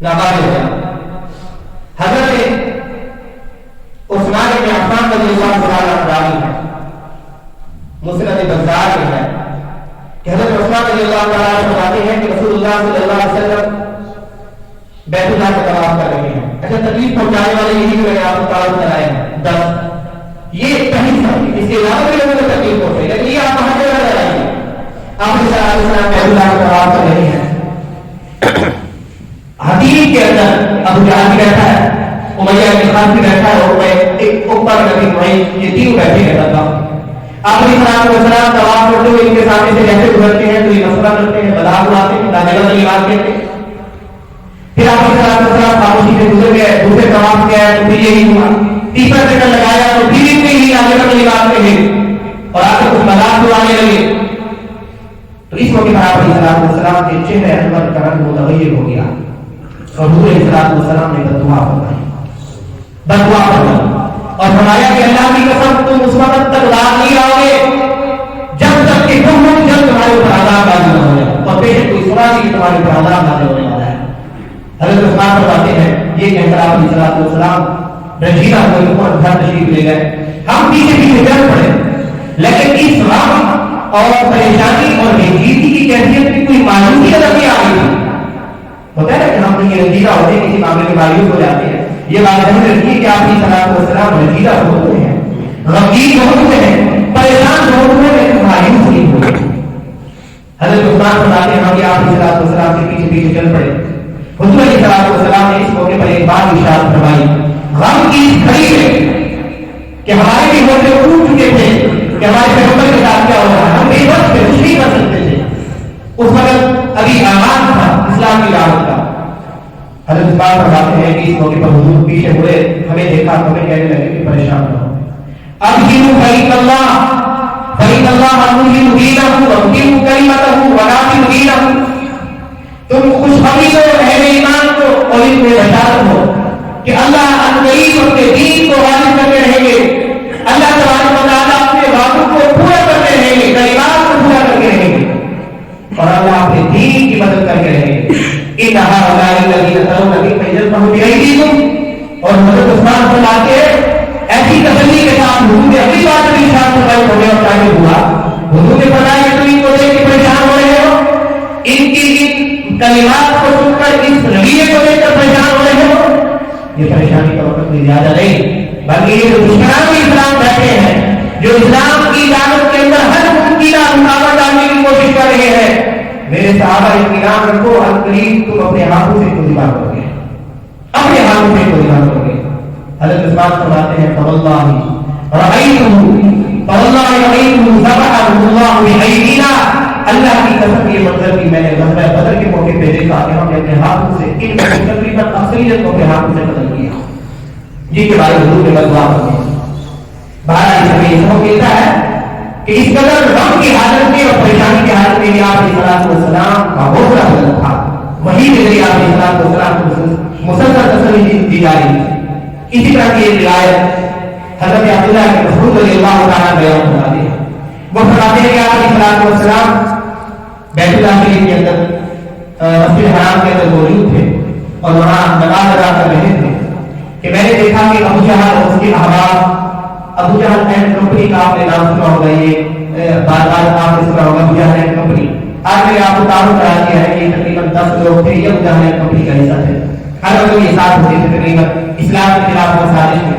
ناقابل بیان۔ حضرت عثمان بن عفان رضی اللہ تعالیٰ عنہ ہے، مسند بزار میں ہے کہ حضرت عثمان رضی اللہ تعالیٰ عنہ فرماتے ہیں کہ رسول اللہ صلی اللہ علیہ وسلم بیت اللہ کا طواف کر رہے ہیں۔ اچھا، تکلیف پہنچانے والے یہی جو میں نے آپ کو تعارف کرائے ہیں 10، یہ پہلی سال، اس کے علاوہ بھی لوگوں کو تکلیف پہنچے، لیکن یہ آپ وہاں جگہ لگائیے۔ آپ صلی اللہ علیہ وسلم بیت اللہ کا طواف کر رہے ہیں، حدیث کے اندر ابو جہل بھی بیٹھا ہے، امیہ بن خلف بھی بیٹھا ہے، اور ایک اوپر نبی معین، یہ تینوں بیٹھے ہیں اللہ۔ آپ علیہ السلام طواف کرتے ہوئے ان کے سامنے سے جیسے گزرتے ہیں تو یہ مسئلہ کرتے ہیں، بلا اڑاتے ہیں، لا الہ الا اللہ کہتے ہیں۔ پھر آپ خاموشی سے گزر گئے، دوسرے طواف کیا تو پھر یہی ہوا، تیسرا چکر لگایا تو پھر اتنے ہی آگے تک بات رہے اور آگے کچھ مذاق اڑانے لگے. تو اس موقع پر آپ علیہ السلام کے چہرے انور کا رنگ متغیر ہو گیا اور حضور علیہ السلام نے بددعا فرمائی اور فرمایا کہ اللہ کی قسم تم اس وقت تک باہر نہیں آؤ گے جب تک کہ جب تمہارے اوپر عذاب نازل نہ ہو جائے. اور پیش کوئی سنا نہیں کہ تمہارے اوپر عذاب نازل ہونے والا ہے. حضرت عثمان فرماتے ہیں یہ کہہ کر آپ علیہ السلام رنجیدہ ہوئے اوپر گھر تشریف لے گئے. ہم پیچھے پیچھے چل پڑے لیکن اس غم اور پریشانی اور رنجیدگی کی کیفیت میں کوئی مایوسی نظر نہیں آ رہی تھی. ہوتا ہے نا کہ ہم یہ رنجیدہ ہوتے ہیں کسی معاملے میں مایوس ہو جاتے ہیں. یہ بات ذہن رکھیے کہ آپ علیہ السلام رنجیدہ ہوتے ہیں، غمگین ہوتے ہیں، پریشان ہوتے ہیں لیکن مایوس نہیں ہوتے. حضرت عثمان فرماتے ہیں ہم آپ علیہ السلام کے پیچھے پیچھے چل پڑے. حضور علیہ السلام نے اس موقع پر ایک بات ارشاد فرمائی غم کی اس گھڑی میں کہ ہمارے بھی ہوتے اٹھ چکے تھے کہ ہمارے پیغمبر کے ساتھ کیا ہو رہا ہے، ہم بے بس تھے، کچھ نہیں کر سکتے تھے. اس وقت ابھی آغاز تھا اسلام کی دعوت کا. حضرت عثمان فرماتے ہیں کہ اس موقع پر حضور پیچھے مڑے، ہمیں دیکھا تو ہمیں کہنے لگے کہ پریشان نہ ہو. اب ہی فریق اللہ انہی دینہ وقیم کلمتہ وناطم دینہ. تم خوشخبری دو اہل ایمان کو اور ان کو بشارت ہو کہ اللہ عنقریب اپنے دین کو غالب کرتے رہیں گے. اللہ تبارک و تعالیٰ اپنے وعدوں کو پورا کرتے رہیں گے، کلمات کو پورا کرتے رہیں گے اور اللہ اپنے دین کی مدد کرتے رہیں گے. ان هؤلاء الذين ترون منكم يذبحون بأيديكم. اور حضرت عثمان فرماتے ایسی تسلی کے ساتھ حضور نے اگلی بات بھی ارشاد فرمائی ہو گیا اور کیا ہوا. حضور نے فرمایا کہ تم ان کو دیکھ کے پریشان ہو رہے ہو، ان کی ان کلمات کو سن کر اس رویے کو دیکھ کر پریشان ہو رہے ہو. یہ پریشانی کا وقت کوئی زیادہ نہیں بلکہ یہ جو دشمنان اسلام بیٹھے ہیں، جو اسلام کی دعوت کے اندر ہر ممکنہ رکاوٹ ڈالنے کی کوشش کر رہے ہیں، میرے صحابہ اطمینان رکھو عنقریب تم اپنے ہاتھوں سے کو دبا کرو گے، اپنے ہاتھوں سے کو دبا کرو گے. حضرت عثمان فرماتے ہیں فواللہ رأیتہ ذبحہ اللہ بأیدینا. اللہ کی قسم یہ منظر بھی میں نے غزوہ بدر کے موقع پہ دیکھا کہ ہم نے اپنے ہاتھوں سے ان کو تقریباً اکثریت کو اپنے ہاتھوں سے قتل کیا جن کے بارے حضور نے بدعا فرمائی. بہرحال اس میں یہ سبق ملتا ہے کہ اس قدر غم کی حالت میں اور پریشانی کی حالت میں بھی آپ علیہ السلام کا حوصلہ بلند تھا. وہی کے ذریعے آپ علیہ السلام کو مسلسل تسلی دی جا رہی تھی. اسی طرح کی ایک روایت حضرت عبداللہ بن مسعود رضی اللہ تعالیٰ بیان فرماتے ہیں. وہ فرماتے ہیں کہ آپ علیہ السلام بیت اللہ شریف کے اندر مسجد حرام کے اندر موجود تھے اور وہاں نماز ادا کر رہے تھے کہ میں نے دیکھا کہ ابو جہل اور اس کے احباب، ابو جہل اینڈ کمپنی کا آپ نے نام سنا ہوگا، یہ بار بار آپ نے سنا ہوگا ابو جہل اینڈ کمپنی. آج میں نے آپ کو تعارف کرا دیا ہے کہ تقریباً 10 لوگ تھے، یہ ابو جہل اینڈ کمپنی کا حصہ تھے. ہر لوگ یہ ساتھ ہوتے تھے تقریباً اسلام کے خلاف اور سازش میں.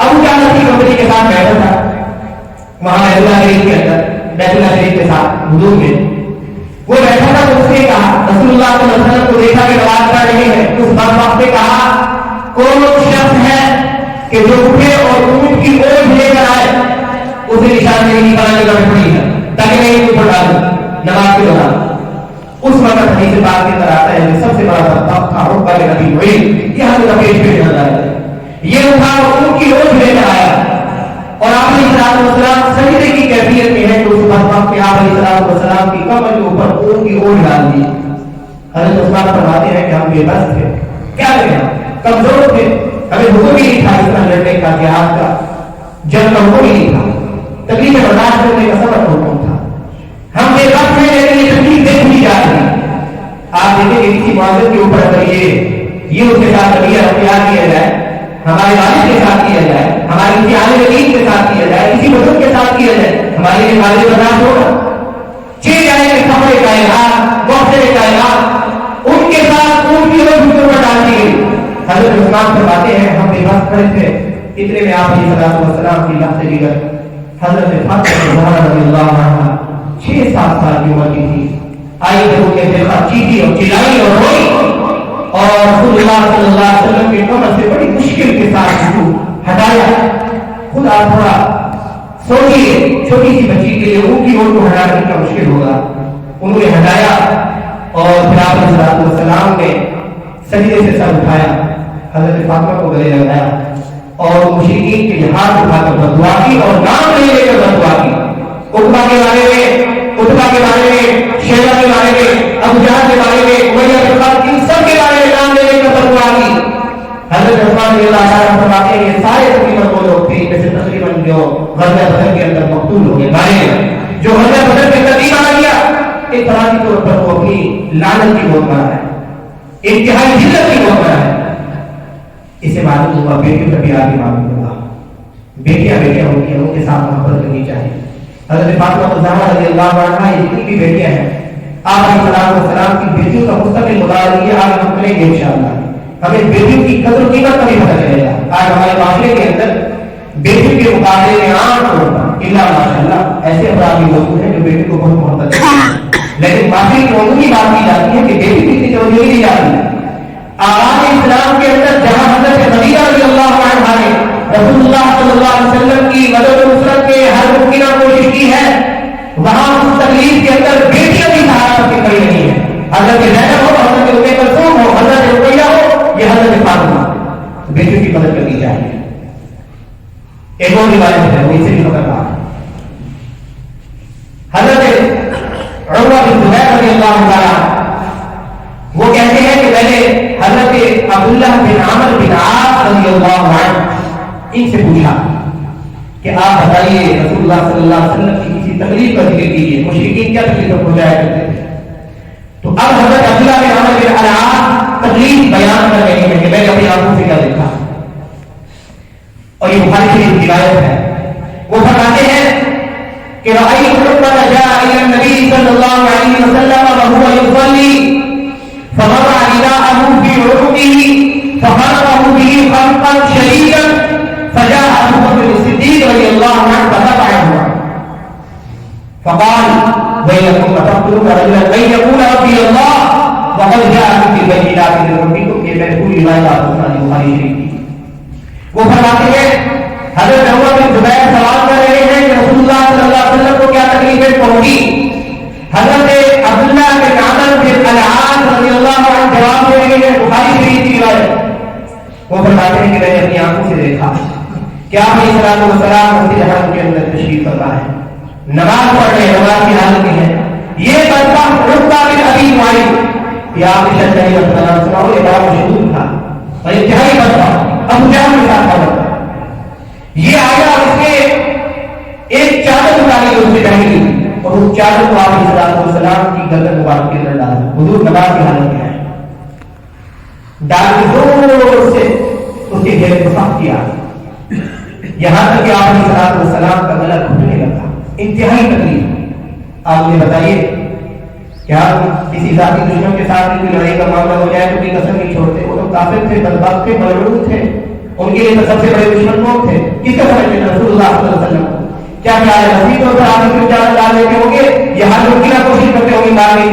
ابو جہل کی کمپنی کے ساتھ بیٹھا تھا وہاں بیت اللہ شریف کے اندر، بیت اللہ شریف کے ساتھ حضور میں وہ بیٹھا تھا. تو اس نے کہا رسول اللہ صلی اللہ علیہ وسلم کو دیکھا کہ نماز پڑھ رہے ہیں. اس وقت نے کہا کون شخص ہے کہ جو اٹھے اور اونٹ کی اوٹ لے کر آئے، اسے نشان نہیں بنانے کا پڑی ہے تاکہ میں ان کو پڑھا دوں نماز کے دوران. اس وقت حدیث پاک کے اندر آتا ہے کہ سب سے بڑا سبب تھا عقبہ بن ابی معیط. یہ ہم لوگ پیش پیش نظر آتا ہے. یہ اٹھا اور اونٹ کی اوٹ لے کر آیا اور آپ علیہ السلام سجدے کی کیفیت میں ہے کہ اس وقت میں آپ علیہ السلام کی کمر کے اوپر اونٹ کی اوٹ ڈال دی. حضرت عثمان فرماتے ہیں کہ ہم بے بس تھے، کیا کریں، کمزور تھے، ہمیں حکم ہی نہیں تھا اس طرح لڑنے کا، جہاد کا، جنگ کا حکم ہی نہیں تھا، تکلیفیں برداشت کرنے کا سبق حکم تھا. ہم بے بس ہیں لیکن یہ تکلیف دیکھ نہیں جا رہی. آپ دیکھیں کہ کسی معذر کے اوپر اگر یہ اس کے ساتھ رویہ اختیار کیا جائے، ہمارے والد کے ساتھ کیا جائے، ہمارے کسی عالم دین کے ساتھ کیا جائے، کسی بزرگ کے ساتھ کیا جائے، ہمارے لیے والد برداشت ہوگا. چھ جائے کہ خبر کائنات، محسن کائنات، ان کے ساتھ ان کی روح پر ڈال دی گئی. حضرت عثمان فرماتے ہیں ہم بے بس کھڑے تھے، اتنے میں آپ علیہ السلام کی لاش دیگر حضرت فاطمہ زہرا رضی اللہ عنہا 6-7 سال کی عمر کی تھی. آئی تو ان کے دیکھا چیخی اور چلائی اور روئی اور رسول اللہ صلی اللہ علیہ وسلم کے کمر سے بڑی مشکل کے ساتھ اس کو ہٹایا. خود آپ تھوڑا سوچیے، چھوٹی سی بچی کے لیے اون کی اوٹ کو ہٹانا کتنا مشکل ہوگا. انہوں نے ہٹایا اور پھر آپ علیہ السلام نے سجدے سے سر اٹھایا، حضرت فاطمہ کو گلے لگایا اور مشرکین کے ہاتھ اٹھا کر بددعا کی اور نام لے کر بددعا کی. عقبہ کے بارے میں، عتبہ کے بارے میں، شیبہ کے بارے میں، ابو جہل کے بارے میں، امیہ بن خلف، ان سب کے بارے میں نام لے کر بددعا کی. حضرت عثمان رضی اللہ عنہ فرماتے ہیں یہ سارے تقریباً وہ لوگ تھے جیسے تقریباً جو غزوہ بدر کے اندر مقتول ہو گئے، مارے گئے. جو غزوہ بدر کے اندر ایمان آ گیا ایک طرح کے طور پر وہ اپنی لعنت کی موت مرا ہے، انتہائی ذلت کی موت مرا ہے. اسے معلوم ہوا بیٹیوں کا بھی آگے معلوم ہوگا. بیٹیاں ہوتی ہیں، ان کے ساتھ محبت کرنی چاہیے. حضرت فاطمہ الزہرا رضی اللہ عنہا جتنی بھی بیٹیاں ہیں، آپ علیہ السلام کی بیٹیوں کا مستقل مطالعہ یہ آج ہم کریں گے انشاءاللہ. ہمیں بیٹیوں کی قدر و قیمت کا بھی پتہ چلے گا. آج ہمارے معاشرے کے اندر بیٹیوں کے مقابلے میں عام طور پر الا ماشاءاللہ ایسے افراد بھی موجود ہیں جو بیٹی کو بہت محبت کرتے ہیں، لیکن معاشرے کی عمومی بات کی جاتی ہے کہ بیٹی کی اتنی توجہ نہیں دی جاتی. آغاز اسلام کے اندر جہاں حضرت خدیجہ رضی اللہ عنہا نے رسول اللہ صلی اللہ علیہ وسلم کی مدد و نصرت کے ہر ممکنہ کوشش کی ہے، وہاں اس تکلیف کے اندر بیٹیاں بھی سہارا کی کمی نہیں ہے. حضرت زینب ہو، حضرت ام کلثوم ہو، حضرت رقیہ ہو، یہ حضرت فاطمہ، بیٹیوں کی مدد کرنی چاہیے. ایک اور روایت ہے وہ اسے بھی خطرناک ہے. حضرت عروہ بن زبیر رضی اللہ عنہ وہ کہتے ہیں کہ میں نے حضرت عبداللہ بن عمرو بن عاص رضی اللہ عنہ ان سے پوچھا کہ آپ بتائیے رسول اللہ صلی اللہ علیہ وسلم کی کسی تکلیف کا ذکر کیجیے، مشرکین کیا تکلیف پہنچایا کرتے تھے. تو اب حضرت عبداللہ بن عمرو بن عاص تکلیف بیان کر رہے ہیں کہ میں نے اپنی آنکھوں سے کیا دیکھا، اور یہ بخاری شریف کی روایت ہے. وہ فرماتے ہیں کہ رأيت عقبة جاء إلى النبي صلى الله عليه وسلم وهو يصلي فمر رداءه في عنقه فخرقه به خرقا شديدا فجاء أبو بكر الصديق رضي الله عنه فقطعه فقال ويلكم أتقتلون رجلا أن يقول ربي الله وقد جاءكم بالبينات من ربكم. یہ محفوظ روایات بخاری شریف کی. وہ فرماتے ہیں حضرت عروہ بن زبیر سوال کر رہے ہیں کہ رسول اللہ صلی اللہ علیہ وسلم کو کیا تکلیفیں پہنچی. حضرت عبداللہ بن عمرو بن العاص رضی اللہ عنہ جواب دے رہے ہیں، بخاری شریف کی روایت. وہ فرماتے ہیں کہ میں نے اپنی آنکھوں سے دیکھا کہ آپ علیہ الصلوۃ والسلام مسجد حرم کے اندر تشریف فرما ہے، نماز پڑھ رہے ہیں، نماز کی حالت میں ہے. یہ بدبخت عقبہ بن ابی معیط، یہ آپ نے شاید نہیں سنا ہو، یہ بڑا مشہور تھا اور انتہائی بدبخت ابو جہل کے ساتھ تھا. یہ آیا اس نے ایک چادر اٹھائی اس سے پہنی اور اس چادر کو آپ علیہ السلام کی گردن مبارک کے اندر ڈالا. حضور نماز کی حالت میں ہے، ڈال کے زور سے اس کے گھیرے کو سخت کیا، یہاں تک کہ آپ علیہ السلام کا گلا گھٹنے لگا. انتہائی تکلیف. آپ مجھے بتائیے کیا کسی ذاتی دشمن کے ساتھ کوئی لڑائی کا معاملہ ہو جائے تو کوئی کسر نہیں چھوڑتے. وہ تو کافر تھے، بدبخت تھے، ملعون تھے، ان کے لیے تو سب سے بڑے دشمن کون تھے؟ کس کا سمجھتے ہیں؟ رسول اللہ صلی اللہ علیہ وسلم. کیا کیا ہے رسید اور آپ کی جان ڈال دیتے ہوں گے، یہ ہر ممکنہ کوشش کرتے ہوں گے مارنے.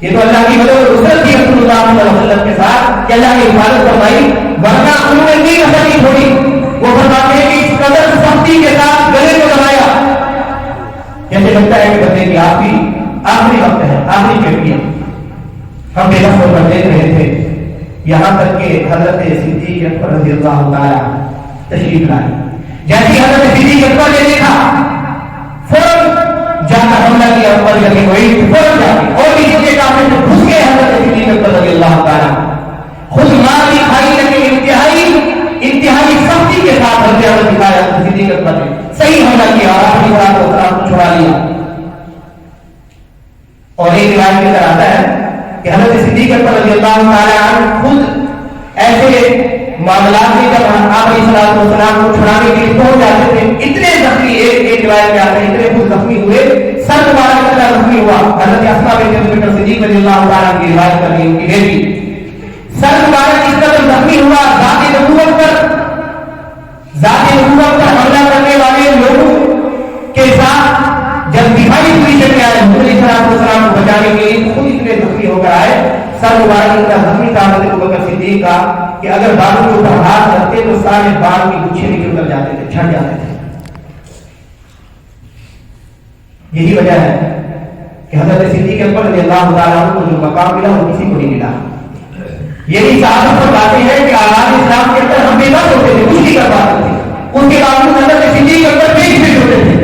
یہ تو اللہ کی مدد اور نصرت تھی رسول اللہ صلی اللہ علیہ وسلم کے ساتھ کہ اللہ نے حفاظت فرمائی، ورنہ انہوں نے کوئی کسر نہیں چھوڑی. وہ فرماتے ہیں کہ اس قدر سختی کے ساتھ گلے کو دبایا جیسے لگتا ہے کہ بندے کی آخری وقت ہے، آخری چٹکی. ہم بے بس ہو کر دیکھ رہے تھے یہاں تک کہ حضرت صدیق اکبر رضی اللہ تعالیٰ تشریف لائے. جیسے حضرت صدیق اکبر نے دیکھا فوراً جا کر حملہ کیا، اوپر لگے ہوئے فوراً جا کے اور کسی کے کافر میں گھس گئے. حضرت صدیق اکبر رضی اللہ تعالیٰ خود مار بھی کھائی لیکن انتہائی سختی کے ساتھ حضرت صدیق اکبر نے صحیح حملہ کیا اور اپنی برات کو سلام کو چھڑا لیا. اور ایک روایت میں آتا ہے کہ حضرت صدیق اکبر رضی اللہ تعالیٰ عنہ خود ایسے معاملات میں جب آپ علیہ السلام کو چھڑانے کے لیے پہنچ جاتے تھے اتنے زخمی، ایک روایت میں آتے ہیں اتنے خود زخمی ہوئے، سر مبارک اتنا زخمی ہوا. حضرت اسماء بنت ابی بکر صدیق رضی اللہ تعالیٰ عنہ کی روایت کر رہی ہے، ان کی بیٹی سر مبارک اس قدر زخمی ہوا. ذات نبوت پر حملہ کرنے والے لوگوں کے ساتھ جب دفاعی پوزیشن میں آئے حضور علیہ السلام کو بچانے کے لیے خود اتنے زخمی ہو کر آئے. سر مبارک اتنا زخمی تھا حضرت ابوبکر صدیق کا کہ اگر بالوں کے اوپر ہاتھ رکھتے تو سارے بال کی گچھے نکل کر جاتے تھے، چھٹ جاتے تھے. یہی وجہ ہے کہ حضرت صدیق اکبر رضی اللہ تعالیٰ عنہ کو جو مقام ملا وہ کسی کو نہیں ملا. یہی صحابہ پر باتیں ہیں کہ آغاز اسلام کے اندر ہم بے بس ہوتے تھے، کچھ نہیں کر پاتے تھے، ان کے باوجود حضرت صدیق اکبر بے فکر ہوتے تھے،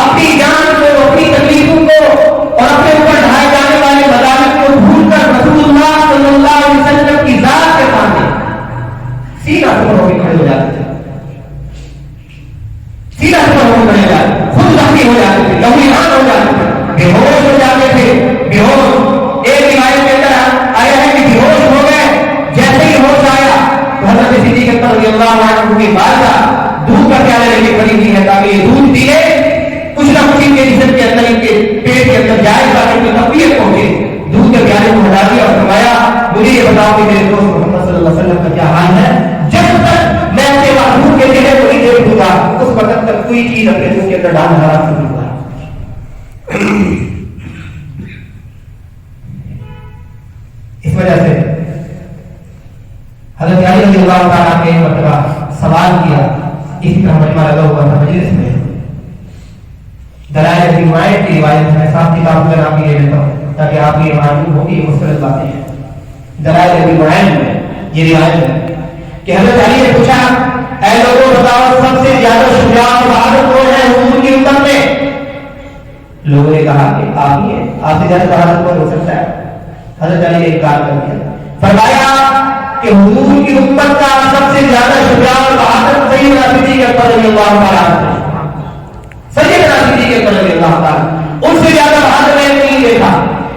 اپنی جان کو، اپنی تکلیفوں کو اور اپنے اوپر ڈھائے جانے والے مظالم کو بھول کر رسول اللہ صلی اللہ علیہ وسلم کی ذات کے سامنے سیدھا سر ہو کے کھڑے ہو جاتے تھے، سیدھا سر ہو کے کھڑے ہو جاتے تھے، خود زخمی ہو جاتے تھے، لہویان ہو جاتے تھے، بے ہوش ہو جاتے تھے، بے ہوش۔ ایک روایت کے اندر آیا ہے کہ بے ہوش ہو گئے، جیسے ہی ہوش آیا تو حضرت صدیق اکبر رضی اللہ عنہ کی والدہ دودھ کا پیالہ لے کے کھڑی ہوئی ہے تاکہ یہ دودھ پیے، کچھ نہ کچھ ان کے جسم کے اندر، ان کے پیٹ کے اندر جائے تاکہ ان کی تقویت پہنچے۔ دودھ کے پیالے کو ہٹا دیا اور فرمایا مجھے یہ بتاؤ کہ میرے دوست محمد صلی اللہ علیہ وسلم کا کیا حال ہے، جب تک میں اپنے محبوب کے چہرے کو نہیں دیکھ دوں گا اس وقت تک کوئی چیز اپنے منہ کے اندر ڈالنا حرام نہیں ہوگا۔ اس وجہ سے حضرت علی رضی اللہ تعالیٰ نے ایک مرتبہ سوال کیا، اسی طرح مجمع لگا ہوا تھا مجلس میں، دلائل ابن معین کی روایت میں صاحب کتاب کا نام لے لیتا ہوں تاکہ آپ یہ معلوم ہو کہ یہ مستند باتیں ہیں۔ دلائل ابن معین میں یہ روایت ہے کہ حضرت علی نے پوچھا اے لوگوں بتاؤ سب سے زیادہ شجاع اور بہادر کون ہے حضور کی امت میں؟ لوگوں نے کہا کہ آپ ہی ہیں، آپ سے زیادہ بہادر کون ہو سکتا ہے؟ حضرت علی نے انکار کر دیا، فرمایا کہ حضور کی امت کا سب سے زیادہ شجاع اور بہادر سیدنا صدیق اکبر رضی اللہ تعالیٰ عنہ، سیدنا صدیق اکبر رضی اللہ تعالیٰ، ان سے زیادہ بہادر میں نے نہیں دیکھا،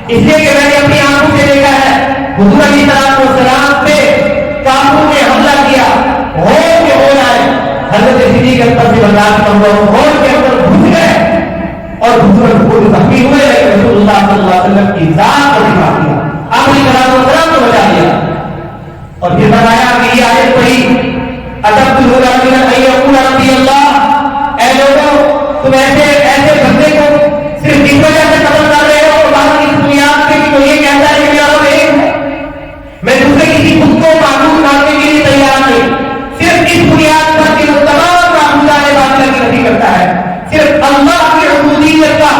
اس لیے کہ میں نے اپنی آنکھوں سے دیکھا ہے حضور علیہ السلام پہ کافروں نے حملہ کیا، ہوش کے ہو جائے، حضرت صدیق اکبر سے برداشت نہ ہوا، ہوش کے اندر گھس گئے اور حضور خود زخمی ہوئے، لیکن رسول اللہ صلی اللہ علیہ وسلم کی ذات کو دفاع کیا، آپ نے السلام کو بچا دیا۔ اور پھر بتایا کہ یہ آیت پڑھی اتقتلون رجلا ان یقول ربی اللہ، اے لوگوں تم ایسے بندے کو صرف اس وجہ سے قتل کر رہے ہو بات کی بنیاد پہ کہ وہ یہ کہتا ہے کہ میرا رب ایک ہے، میں دوسرے کسی خود کو معبود ماننے کے لیے تیار نہیں، صرف اس بنیاد پر کہ وہ تمام معبودات باطلہ کی نفی کرتا ہے، صرف اللہ کی عبودیت کا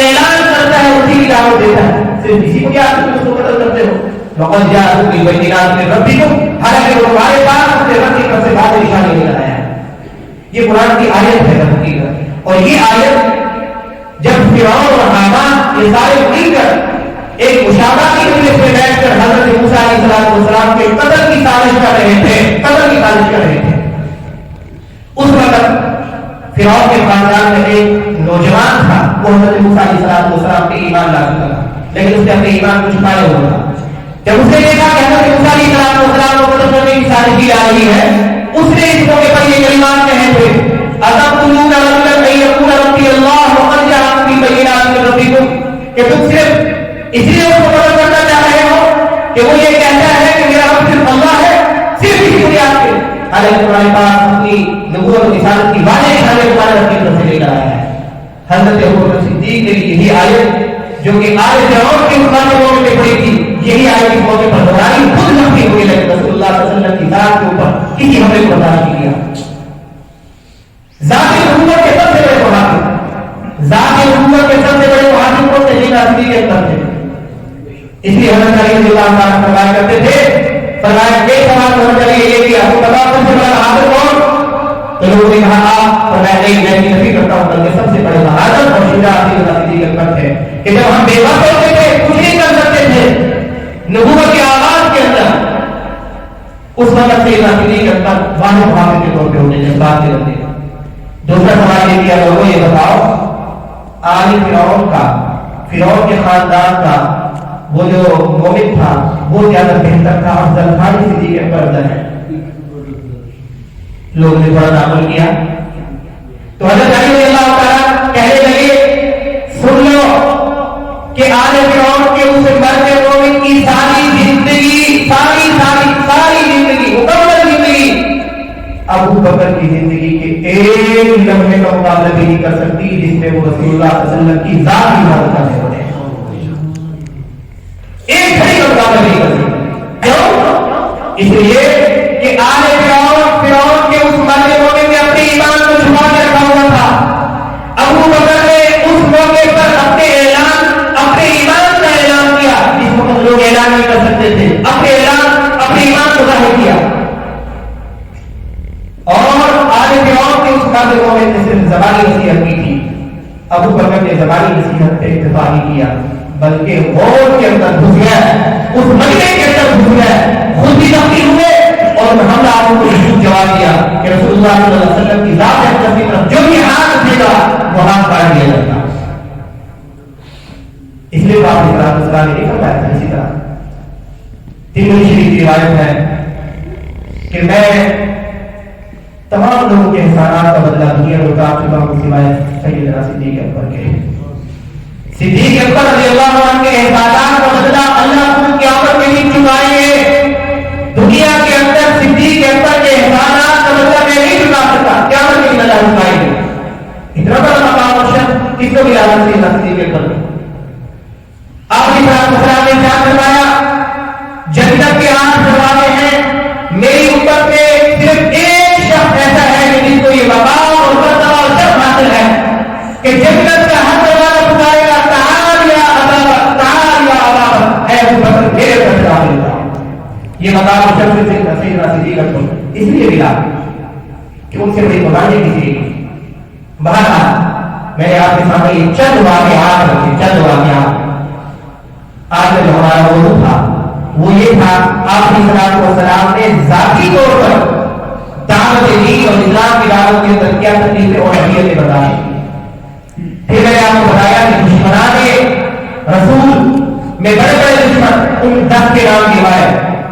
اعلان کرتا ہے، اسی کی دعوت دیتا ہے، صرف اسی بنیاد پر اس کو قتل کرتے ہو۔ وقد جاءكم بالبينات من ربكم، حالانکہ وہ ہمارے پاس اپنے رب کی طرف سے بات نشانی لے آیا ہے۔ یہ قرآن کی آیت ہے حقیقت، اور یہ آیت جب فرعون اور حامان یہ سارے مل کر ایک مشاورہ کی مجلس میں بیٹھ کر حضرت موسیٰ علیہ السلام کے قتل کی سازش کر رہے تھے، قتل کی سازش کر رہے تھے، اس وقت فرعون کے خاندان میں ایک نوجوان تھا، وہ حضرت موسیٰ علیہ السلام پہ ایمان لا چکا تھا، لیکن اس نے اپنے ایمان کو چھپایا ہوا تھا۔ جب اس نے دیکھا کہ حضرت موسیٰ علیہ السلام کو قتل کرنے کی سازش کی جا رہی ہے، اس نے اس موقع پر یہ کلمات کہے تھے اتقتلون رجلا ان یقول ربی اللہ وقد جاءکم بالبینات من ربکم، کہ تم صرف اس لیے اس کو قتل کرنا چاہ رہے ہو کہ وہ یہ کہتا ہے کہ میرا رب صرف اللہ ہے، صرف اسی بنیاد پہ، حالانکہ تمہارے پاس اپنی نبوت و رسالت کی واضح نشانی تمہارے رب کی طرف سے لے کر آیا ہے۔ حضرت ابوبکر صدیق نے یہی آیت جو کہ آل فرعون کے مقابلے موقع پہ پڑی تھی، یہی آیت اس موقع پر دہرائی، خود زخمی ہوئے، لیکن رسول اللہ صلی اللہ علیہ وسلم کی ذات کے اوپر کسی حملے کو برداشت نہیں کیا۔ ذات نبوت کے سب سے بڑے محافظ، ذات نبوت کے سب سے بڑے محافظ کون تھے؟ سیدنا صدیق اکبر تھے۔ اس لیے حضرت علی رضی اللہ عنہ فرمایا کرتے تھے، فرمایا ایک سوال حضرت علی یہ کیا تو بتاؤ سب سے بڑا بہادر کون؟ تو لوگوں نے کہا آپ، فرمایا نہیں میں بھی نفی کرتا ہوں بلکہ سب سے بڑے بہادر اور شجاع سیدنا صدیق اکبر تھے کہ جب ہم بے بس ہوتے تھے کچھ نہیں کر سکتے تھے نبوت کے آغاز کے اندر، اس وقت سیدنا صدیق اکبر واحد محافظ کے طور پہ ہوتے تھے، بات کے رہتے۔ دوسرا سوال یہ کیا لوگوں یہ بتاؤ آل فرعون کا، فرعون کے خاندان کا وہ جو مومن تھا وہ زیادہ بہتر تھا، افضل تھا، یا صدیق اکبر افضل ہے؟ لوگوں نے تھوڑا تعامل کیا تو حضرت علی رضی اللہ تعالیٰ کہنے لگے سن لو کہ آل فرعون کے اس مرد مومن کی ساری زندگی، ساری مکمل زندگی ابو بکر کی زندگی کے ایک لمحے کا مقابلہ بھی نہیں کر سکتی جس میں وہ رسول اللہ صلی اللہ علیہ وسلم کی ذات کی حفاظت کرنے والے ہیں، ایک گھڑی کا مقابلہ نہیں کر سکتی۔ کیوں؟ اس لیے کہ آل فرعون کے اس مرد مومن نے اپنے ایمان کو چھپا کے رکھا ہوا تھا، ابو بکر نے اس موقع پر اپنے ایمان، اپنے ایمان کا اعلان کیا جس وقت لوگ اعلان نہیں کر سکتے تھے، اپنے ایمان، اپنے مرد مومن نے صرف زبانی نصیحت کی تھی، ابو بکر نے زبانی نصیحت پہ اکتفا نہیں کیا، بلکہ غور کے اندر گھس گیا، اس مجمع کے اندر گھس گیا، خود بھی تبدیل ہوئے اور ہم آپ کو جواب دیا کہ رسول اللہ صلی اللہ علیہ وسلم کی ذات اقدس کی طرف جو بھی ہاتھ اٹھے گا وہ ہاتھ کاٹ دیا جائے گا۔ اس لیے آپ نے نہیں فرمایا تھا۔ اسی طرح ترمذی شریف کی روایت ہے کہ میں تمام لوگوں کے احسانات کا بدلہ دنیا میں اتار چکا ہوں سوائے سیدنا صدیق اکبر کے۔ صدیق اکبر رضی اللہ عنہ کے احسانات کا بدلہ اللہ کو قیامت میں نہیں چکائیں گے۔ دنیا کے اندر صدیق اکبر کے احسانات کا بدلہ میں نہیں چکا سکتا، قیامت میں نہیں اللہ چکائیں گے۔ اتنا بڑا مقام اور شرف کس کو ملا سیدنا صدیق اکبر کو؟ آپ کی طرح نے کیا فرمایا؟ جنت کے 8 دروازے ہیں، میری امت میں صرف ایک شخص ایسا ہے کہ جس کو یہ مقام اور مرتبہ اور شرف حاصل ہے کہ جنت کا ہر دروازہ پکارے گا تعال یا ابا، تعال یا ابا، اے ابو بکر میرے طرف داخل ہو۔ یہ مقام اور شرف سے سیدنا صدیق اکبر اس لیے ملا کہ ان سے بڑی مقامی کسی نہیں۔ بہرحال میں نے آپ کے سامنے یہ چند واقعات رکھے، چند واقعات۔ آج جو ہمارا موضوع تھا وہ یہ تھا آپ کی صلاۃ و سلام نے ذاتی طور پر دعوت دین اور اسلام کی دعوت کے اندر کیا تکلیفیں اور اذیتیں برداشت کی۔ پھر میں نے آپ کو بتایا کہ دشمنان رسول میں بڑے بڑے دشمن ان 10 کے نام گوائے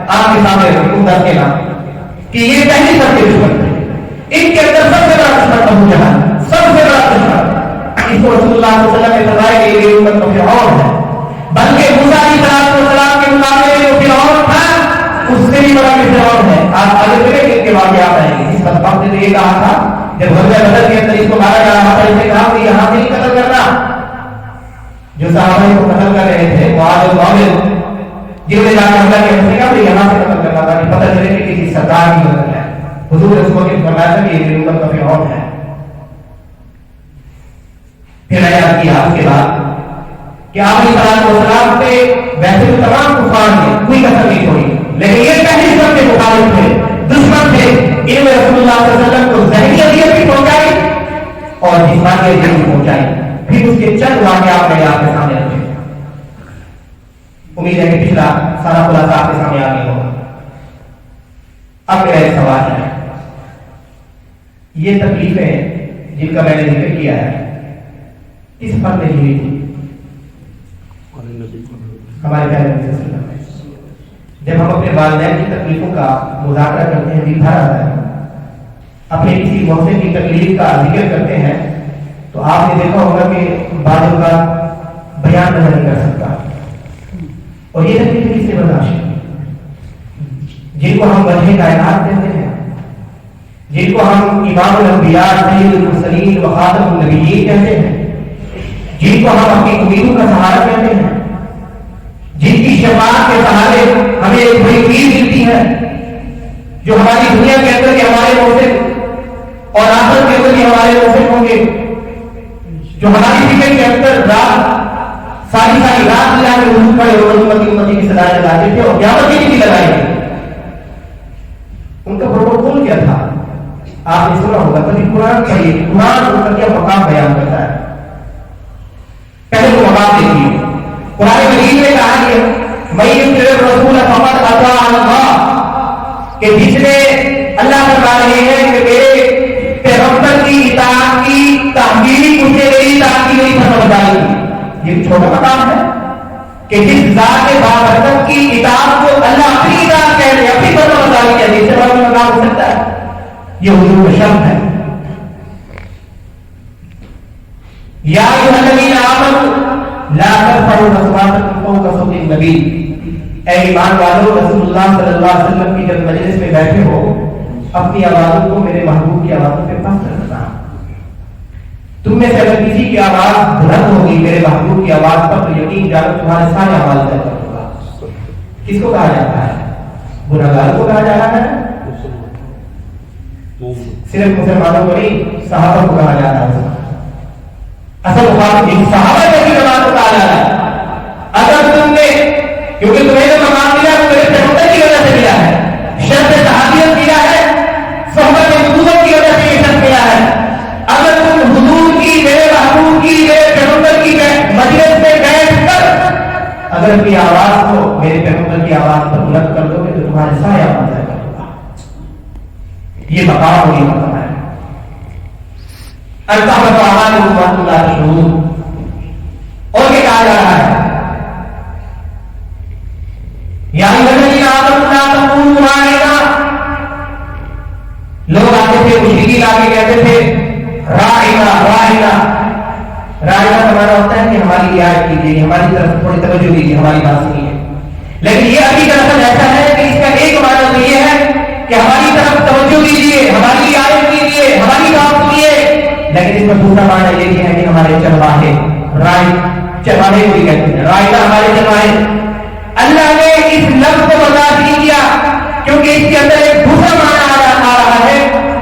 آپ کے سامنے رکھے، ان 10 کے نام کہ یہ پہلی سب کے دشمن تھے۔ ان کے اندر سب سے بڑا دشمن ابو جہل، سب سے بڑا دشمن۔ اس کو رسول اللہ صلی اللہ علیہ وسلم نے فرمایا کہ یہ امت کا فرعون ہے، بلکہ موسیٰ علیہ السلام کے مقابلے میں جو فرعون تھا اس سے بھی بڑا فرعون ہے۔ آپ آگے چلیں کہ ان کے واقعات آئیں گے۔ اس وقت نے یہ کہا تھا جب غزوہ بدر کے اندر اس کو مارا جا رہا تھا، اس نے کہا کہ یہاں سے نہیں قتل کرنا۔ جو صحابہ کو قتل کر رہے تھے معاذ اور معاویہ جنہوں نے جا کے حملہ کیا، اس نے کہا کہ یہاں سے قتل کرنا تھا کہ پتہ چلے کہ کسی سردار کی قتل ہے۔ حضور نے اس کو فرمایا تھا کہ یہ امت کا فرعون ہے۔ پھر میں نے کیا اس کے بعد کہ آپ علیہ السلام پہ ویسے تو تمام کفار نے کوئی کسر نہیں چھوڑی، لیکن یہ پہلے سب کے مخالف تھے، دشمن تھے۔ ان میں رسول اللہ صلی اللہ علیہ وسلم کو ذہنی اذیت بھی پہنچائی اور جسمانی اذیت بھی پہنچائی۔ پھر اس کے چند واقعات میں آپ کے سامنے رکھے۔ امید ہے کہ پچھلا سارا خلاصہ آپ کے سامنے آ گیا ہوگا۔ اب میرا ایک سوال ہے، یہ تکلیفیں جن کا میں نے ذکر کیا ہے کس فرد نے ہوئی تھی؟ ہمارے پیارے نبی صلی اللہ علیہ وسلم۔ جب ہم اپنے والدین کی تکلیفوں کا مذاکرہ کرتے ہیں، دل بھر آتا ہے، اپنے کسی محسن کی تکلیف کا ذکر کرتے ہیں تو آپ نے دیکھا ہوگا کہ بعض اوقات بیان نظر نہیں کر سکتا، اور یہ تکلیفیں کس سے برداشت ہیں؟ جن کو ہم وجہ کائنات کہتے ہیں، جن کو ہم امام الانبیاء سید المرسلین و خاتم النبیین کہتے ہیں، جن کو ہم اپنی امیدوں کا سہارا کہتے ہیں، جن کی شفاعت کے سہارے ہمیں ایک بڑی امید ملتی ہے، جو ہماری دنیا کے اندر کے ہمارے محسن اور آخرت کے اندر بھی ہمارے محسن ہوں گے، جو ہماری فکر کے اندر رات ساری رات اللہ کے حضور کھڑے ہو امتی امتی کی صدائیں لگاتے تھے اور قیامت کی بھی لگائیں گے۔ ان کا پروٹوکول کیا تھا؟ آپ نے سنا ہوگا، کبھی قرآن پڑھیے، قرآن ان کا کیا مقام بیان کرتا ہے۔ پہلے وہ مقام دیکھیے، قرآن مجید نے کہا کہ میں رسول فقط اطاع اللہ، کہ جس نے اللہ فرما رہے ہیں کہ میرے پیغمبر کی اطاعت کی تحقیق مجھے میری اطاعت کی میری فرمانبرداری۔ یہ چھوٹا مقام ہے کہ جس ذات بابرکت کی اطاعت کو اللہ اپنی اطاعت کہہ رہے، اپنی فرمانبرداری کہہ رہے، اس سے بڑا مقام ہو سکتا ہے؟ یہ حضور کا شرف ہے۔ یا ایھا الذین آمنوا لا ترفعوا اصواتکم فوق صوت النبی، اے ایمان والو رسول اللہ صلی اللہ علیہ وسلم کی جب مجلس میں بیٹھے ہو اپنی آوازوں کو میرے محبوب کی آوازوں پہ پست رکھنا۔ تم میں سے اگر کسی کی آواز بلند ہوگی میرے محبوب کی آواز پر تو یقین جانو تمہارے سارے آواز بہتر ہوگا۔ کس کو کہا جاتا ہے؟ گناہگار کو کہا جا رہا ہے؟ صرف مسلمانوں کو نہیں، صحابہ کو کہا جاتا ہے۔ اصل مخاطب صحابہ کی جماعت کو کہا جاتا ہے۔ اگر تم نے، کیونکہ تمہیں جو مقام ملا وہ میرے پیغمبر کی وجہ سے ملا ہے، شرط صحابیت ملا ہے، صحبت نبوت کی وجہ سے یہ شرط ملا ہے، پیغمبر کی آواز کو میرے پیغمبر کی آواز پر بلند کر دو گے تو تمہارے سایہ بن جائے گا. یہ مقام اور یہ مقام ہے. اور یہ کہا جا رہا ہے لوگ آتے تھے مشرکین آ کے کہتے تھے رائنا رائنا. رائنا کا معنی ہوتا ہے کہ ہماری رعایت کیجیے, ہماری طرف تھوڑی توجہ دیجیے, ہماری بات سنیے. لیکن یہ ابھی دراصل ایسا ہے کہ اس کا ایک معنی تو یہ ہے کہ ہماری طرف توجہ دیجیے, ہماری رعایت کیجیے, ہماری بات سنیے. لیکن اس کا دوسرا معنی یہ بھی ہے کہ ہمارے چرواہے, رائے چرواہے کو بھی کہتے ہیں, رائنا ہمارے چرواہے. اللہ نے اس لفظ کو برداشت نہیں کیا کیونکہ اس کے اندر ایک دوسرا معنی آ رہا ہے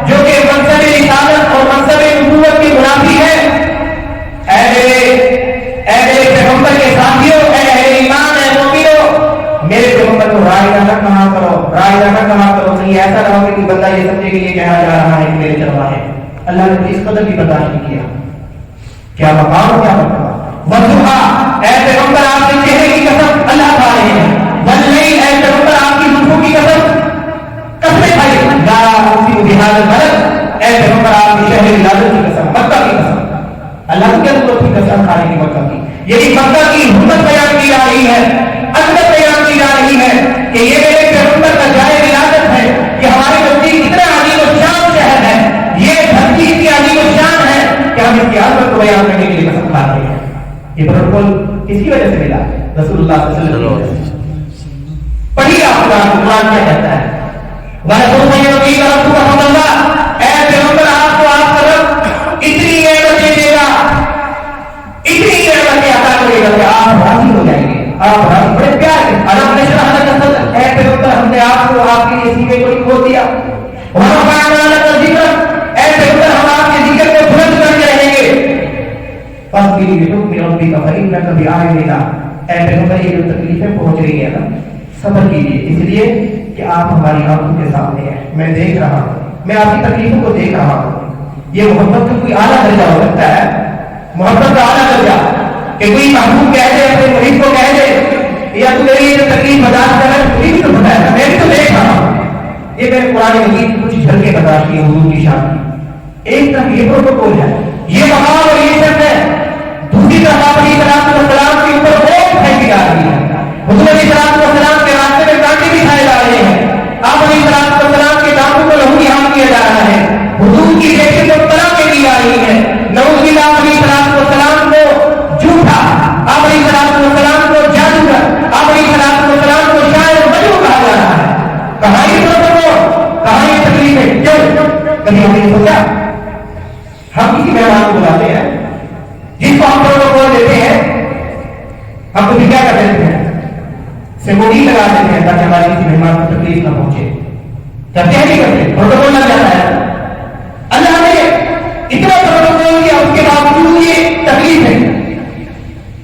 جو کہ منصب رسالت اور منصب نبوت کی منافی ہے. اے میرے پیغمبر کے ساتھیوں, اے اہل ایمان, اے مومنوں, میرے پیغمبر کو رائنا نہ کہا کرو, رائنا نہ کہا کرو. نہیں ایسا نہ ہو کہ کوئی بندہ یہ سمجھے کہ یہ کہا جا رہا ہے کہ میرے چرواہے. اللہ نے اس قدر بھی برداشت نہیں کیا. کیا مقام, کیا مقام. وضحا, اے پیغمبر آپ کے چہرے کی قسم اللہ کھا رہے ہیں. واللیل, اے پیغمبر آپ کی زلفوں کی قسم قسمیں کھائی. لا اقسم بہذا البلد, اے پیغمبر آپ کے شہر ولادت کی قسم, مکہ کی قسم. اللہ کی ضرورت کی قسم کھانے کی مکہ کی. یعنی مکہ کی حرمت بیان کی جا رہی ہے, عظمت بیان کی جا رہی ہے کہ یہ میرے پیغمبر کا جائے ولادت ہے. یہ ہمارے نزدیک اتنا عظیم و شان شہر ہے, یہ دھرتی کی عظیم و شان ہے کہ ہم اس کی عظمت کو بیان کرنے کے لیے قسم کھاتے ہیں. یہ پروٹوکول کس کی وجہ سے ملا؟ رسول اللہ صلی اللہ علیہ وسلم کی وجہ سے. پڑھیے آپ قرآن کیا کہتا ہے. وَرَسُولُ يَقِيلَ رَسُولَ اللَّهِ, اے پیغمبر آپ کو آپ کا رب اتنی نعمتیں دے گا, اتنی نعمتیں عطا کرے گا کہ آپ راضی ہو جائیں گے. آپ راضی, بڑے پیار سے الم نشرح لک صدرک, اے پیغمبر ہم نے آپ کو آپ کے لیے سینے کو کھول دیا. وَرَفَعْنَا لَكَ ذِكْرَکَ, اے پیغمبر ہم آپ کے ذکر کو بلند کر کے رہیں گے. فَاصْبِرْ لِحُکْمِ رَبِّکَ فَإِنَّکَ بِأَعْیُنِنَا, اے پیغمبر یہ جو تکلیفیں پہنچ رہی ہیں نا, صبر کیجیے, اس لیے کہ آپ ہماری آنکھوں کے سامنے ہیں, میں دیکھ رہا ہوں, میں آپ کی تکلیفوں کو دیکھ رہا ہوں. یہ محبت کا کوئی اعلیٰ درجہ ہو سکتا ہے, محبت کا اعلیٰ درجہ کہ کوئی محبوب کہہ دے اپنے محب کو کہہ دے یا تو میری یہ تکلیف برداشت کر رہا ہے, مجھے بھی تو پتا ہے, میں بھی تو دیکھ رہا ہوں. یہ میں نے قرآن مجید کی کچھ جھلکیں برداشت کی حضور کی شان کی. ایک طرف یہ پروٹوکول ہے, یہ مقام اور یہ شرط ہے. دوسری طرف آپ علیہ السلام کے اوپر خوف پھینکی جا رہی ہے. حضور علیہ السلام کے راستے میں کانٹے بھی کھائے جا رہے ہیں. آپ علیہ السلام کے دانتوں کو لہو یہاں کیا جا رہا ہے. حضور کی بیٹی کو طلاق کے دی جا رہی ہے. نعوذ باللہ, آپ علیہ السلام کو جھوٹا, آپ علیہ السلام کو جادوگر, آپ علیہ السلام کو شاعر مجنون کہا جا رہا ہے. کہاں یہ پروٹوکول, کہاں یہ تکلیفیں؟ کیوں کبھی ہم نے سوچا ہم کسی مہمان کو بلاتے ہیں جس کو ہم پروٹوکول دیتے ہیں, ہم تو کیا کر دیتے ہیں, سیکورٹی لگا دیتے ہیں تاکہ ہمارے کسی مہمان کو تکلیف نہ پہنچے. کیا نہیں کرتے, پروٹوکول لگ جاتا ہے. اللہ نے اتنا پروٹوکول کیا, اس کے باوجود یہ تکلیف ہے.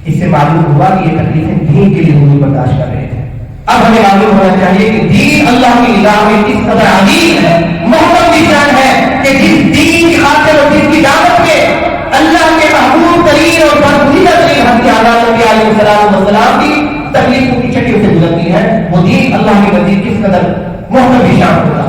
اس سے معلوم ہوا کہ یہ تکلیفیں دین کے لیے حضور برداشت کر رہے تھے. اب ہمیں معلوم ہونا چاہیے کہ دین اللہ کی نگاہ میں کس قدر عظیم ہے, محترم کی شان ہے کہ جس دین کی خاطر اور جس کی دعوت میں اللہ کے محبوب ترین اور برگزیدہ ترین ہم کے آزاد نبی علیہ السلام کی تکلیفوں کی چٹیوں سے گزرتی ہے, وہ دین اللہ کے نزدیک کس قدر محترم کی شان ہوگا.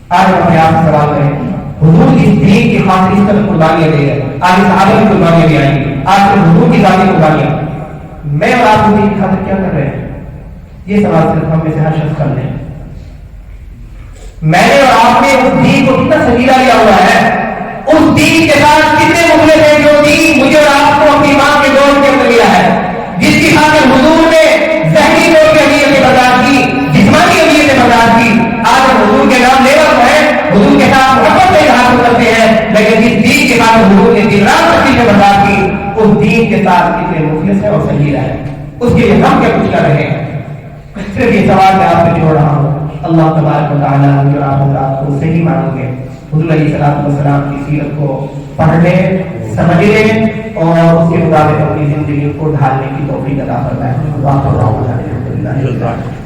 آج ہم آپ سے سوال کریں, حضور اس دین کی خاطر اس قدر قربانیاں دے گئے, آج صحابہ کی قربانیاں بھی آئیں گی, آج سے حضور کی ذاتی قربانیاں, میں اور آپ دین کی خاطر کیا کر رہے ہیں؟ یہ سوال صرف ہم میں سے ہر شخص کر لیں. میں نے اور آپ نے اس دین کو کتنا سنجیدہ لیا ہوا ہے, اس دین کے ساتھ کتنے مخلص ہیں جو دین مجھے اور آپ کو اپنی ماں کے دور کے اندر ملا ہے, جس کی خاطر حضور نے ذہنی طور پہ اہمیتیں برداشت کی, جسمانی اہمیتیں برداشت کی. آج ہم حضور کے نام لے رہے ہیں, حضور کے ساتھ محبت سے اظہار کرتے ہیں, لیکن جس دین کے ساتھ حضور نے دن رات تکلیفیں برداشت کی, اس دین کے ساتھ کتنے مخلص ہیں اور سنجیدہ ہے, اس کے لیے ہم کیا کچھ کر رہے ہیں. صرف یہ سوال میں آپ سے جوڑ رہا ہوں. اللہ تبارک و تعالیٰ جو آپ حضرات کو صحیح مانو گے, حضور علیہ السلام کی سیرت کو پڑھ لیں, سمجھ لیں اور اس کے مطابق اپنی زندگی کو ڈھالنے کی توفیق عطا فرمائے.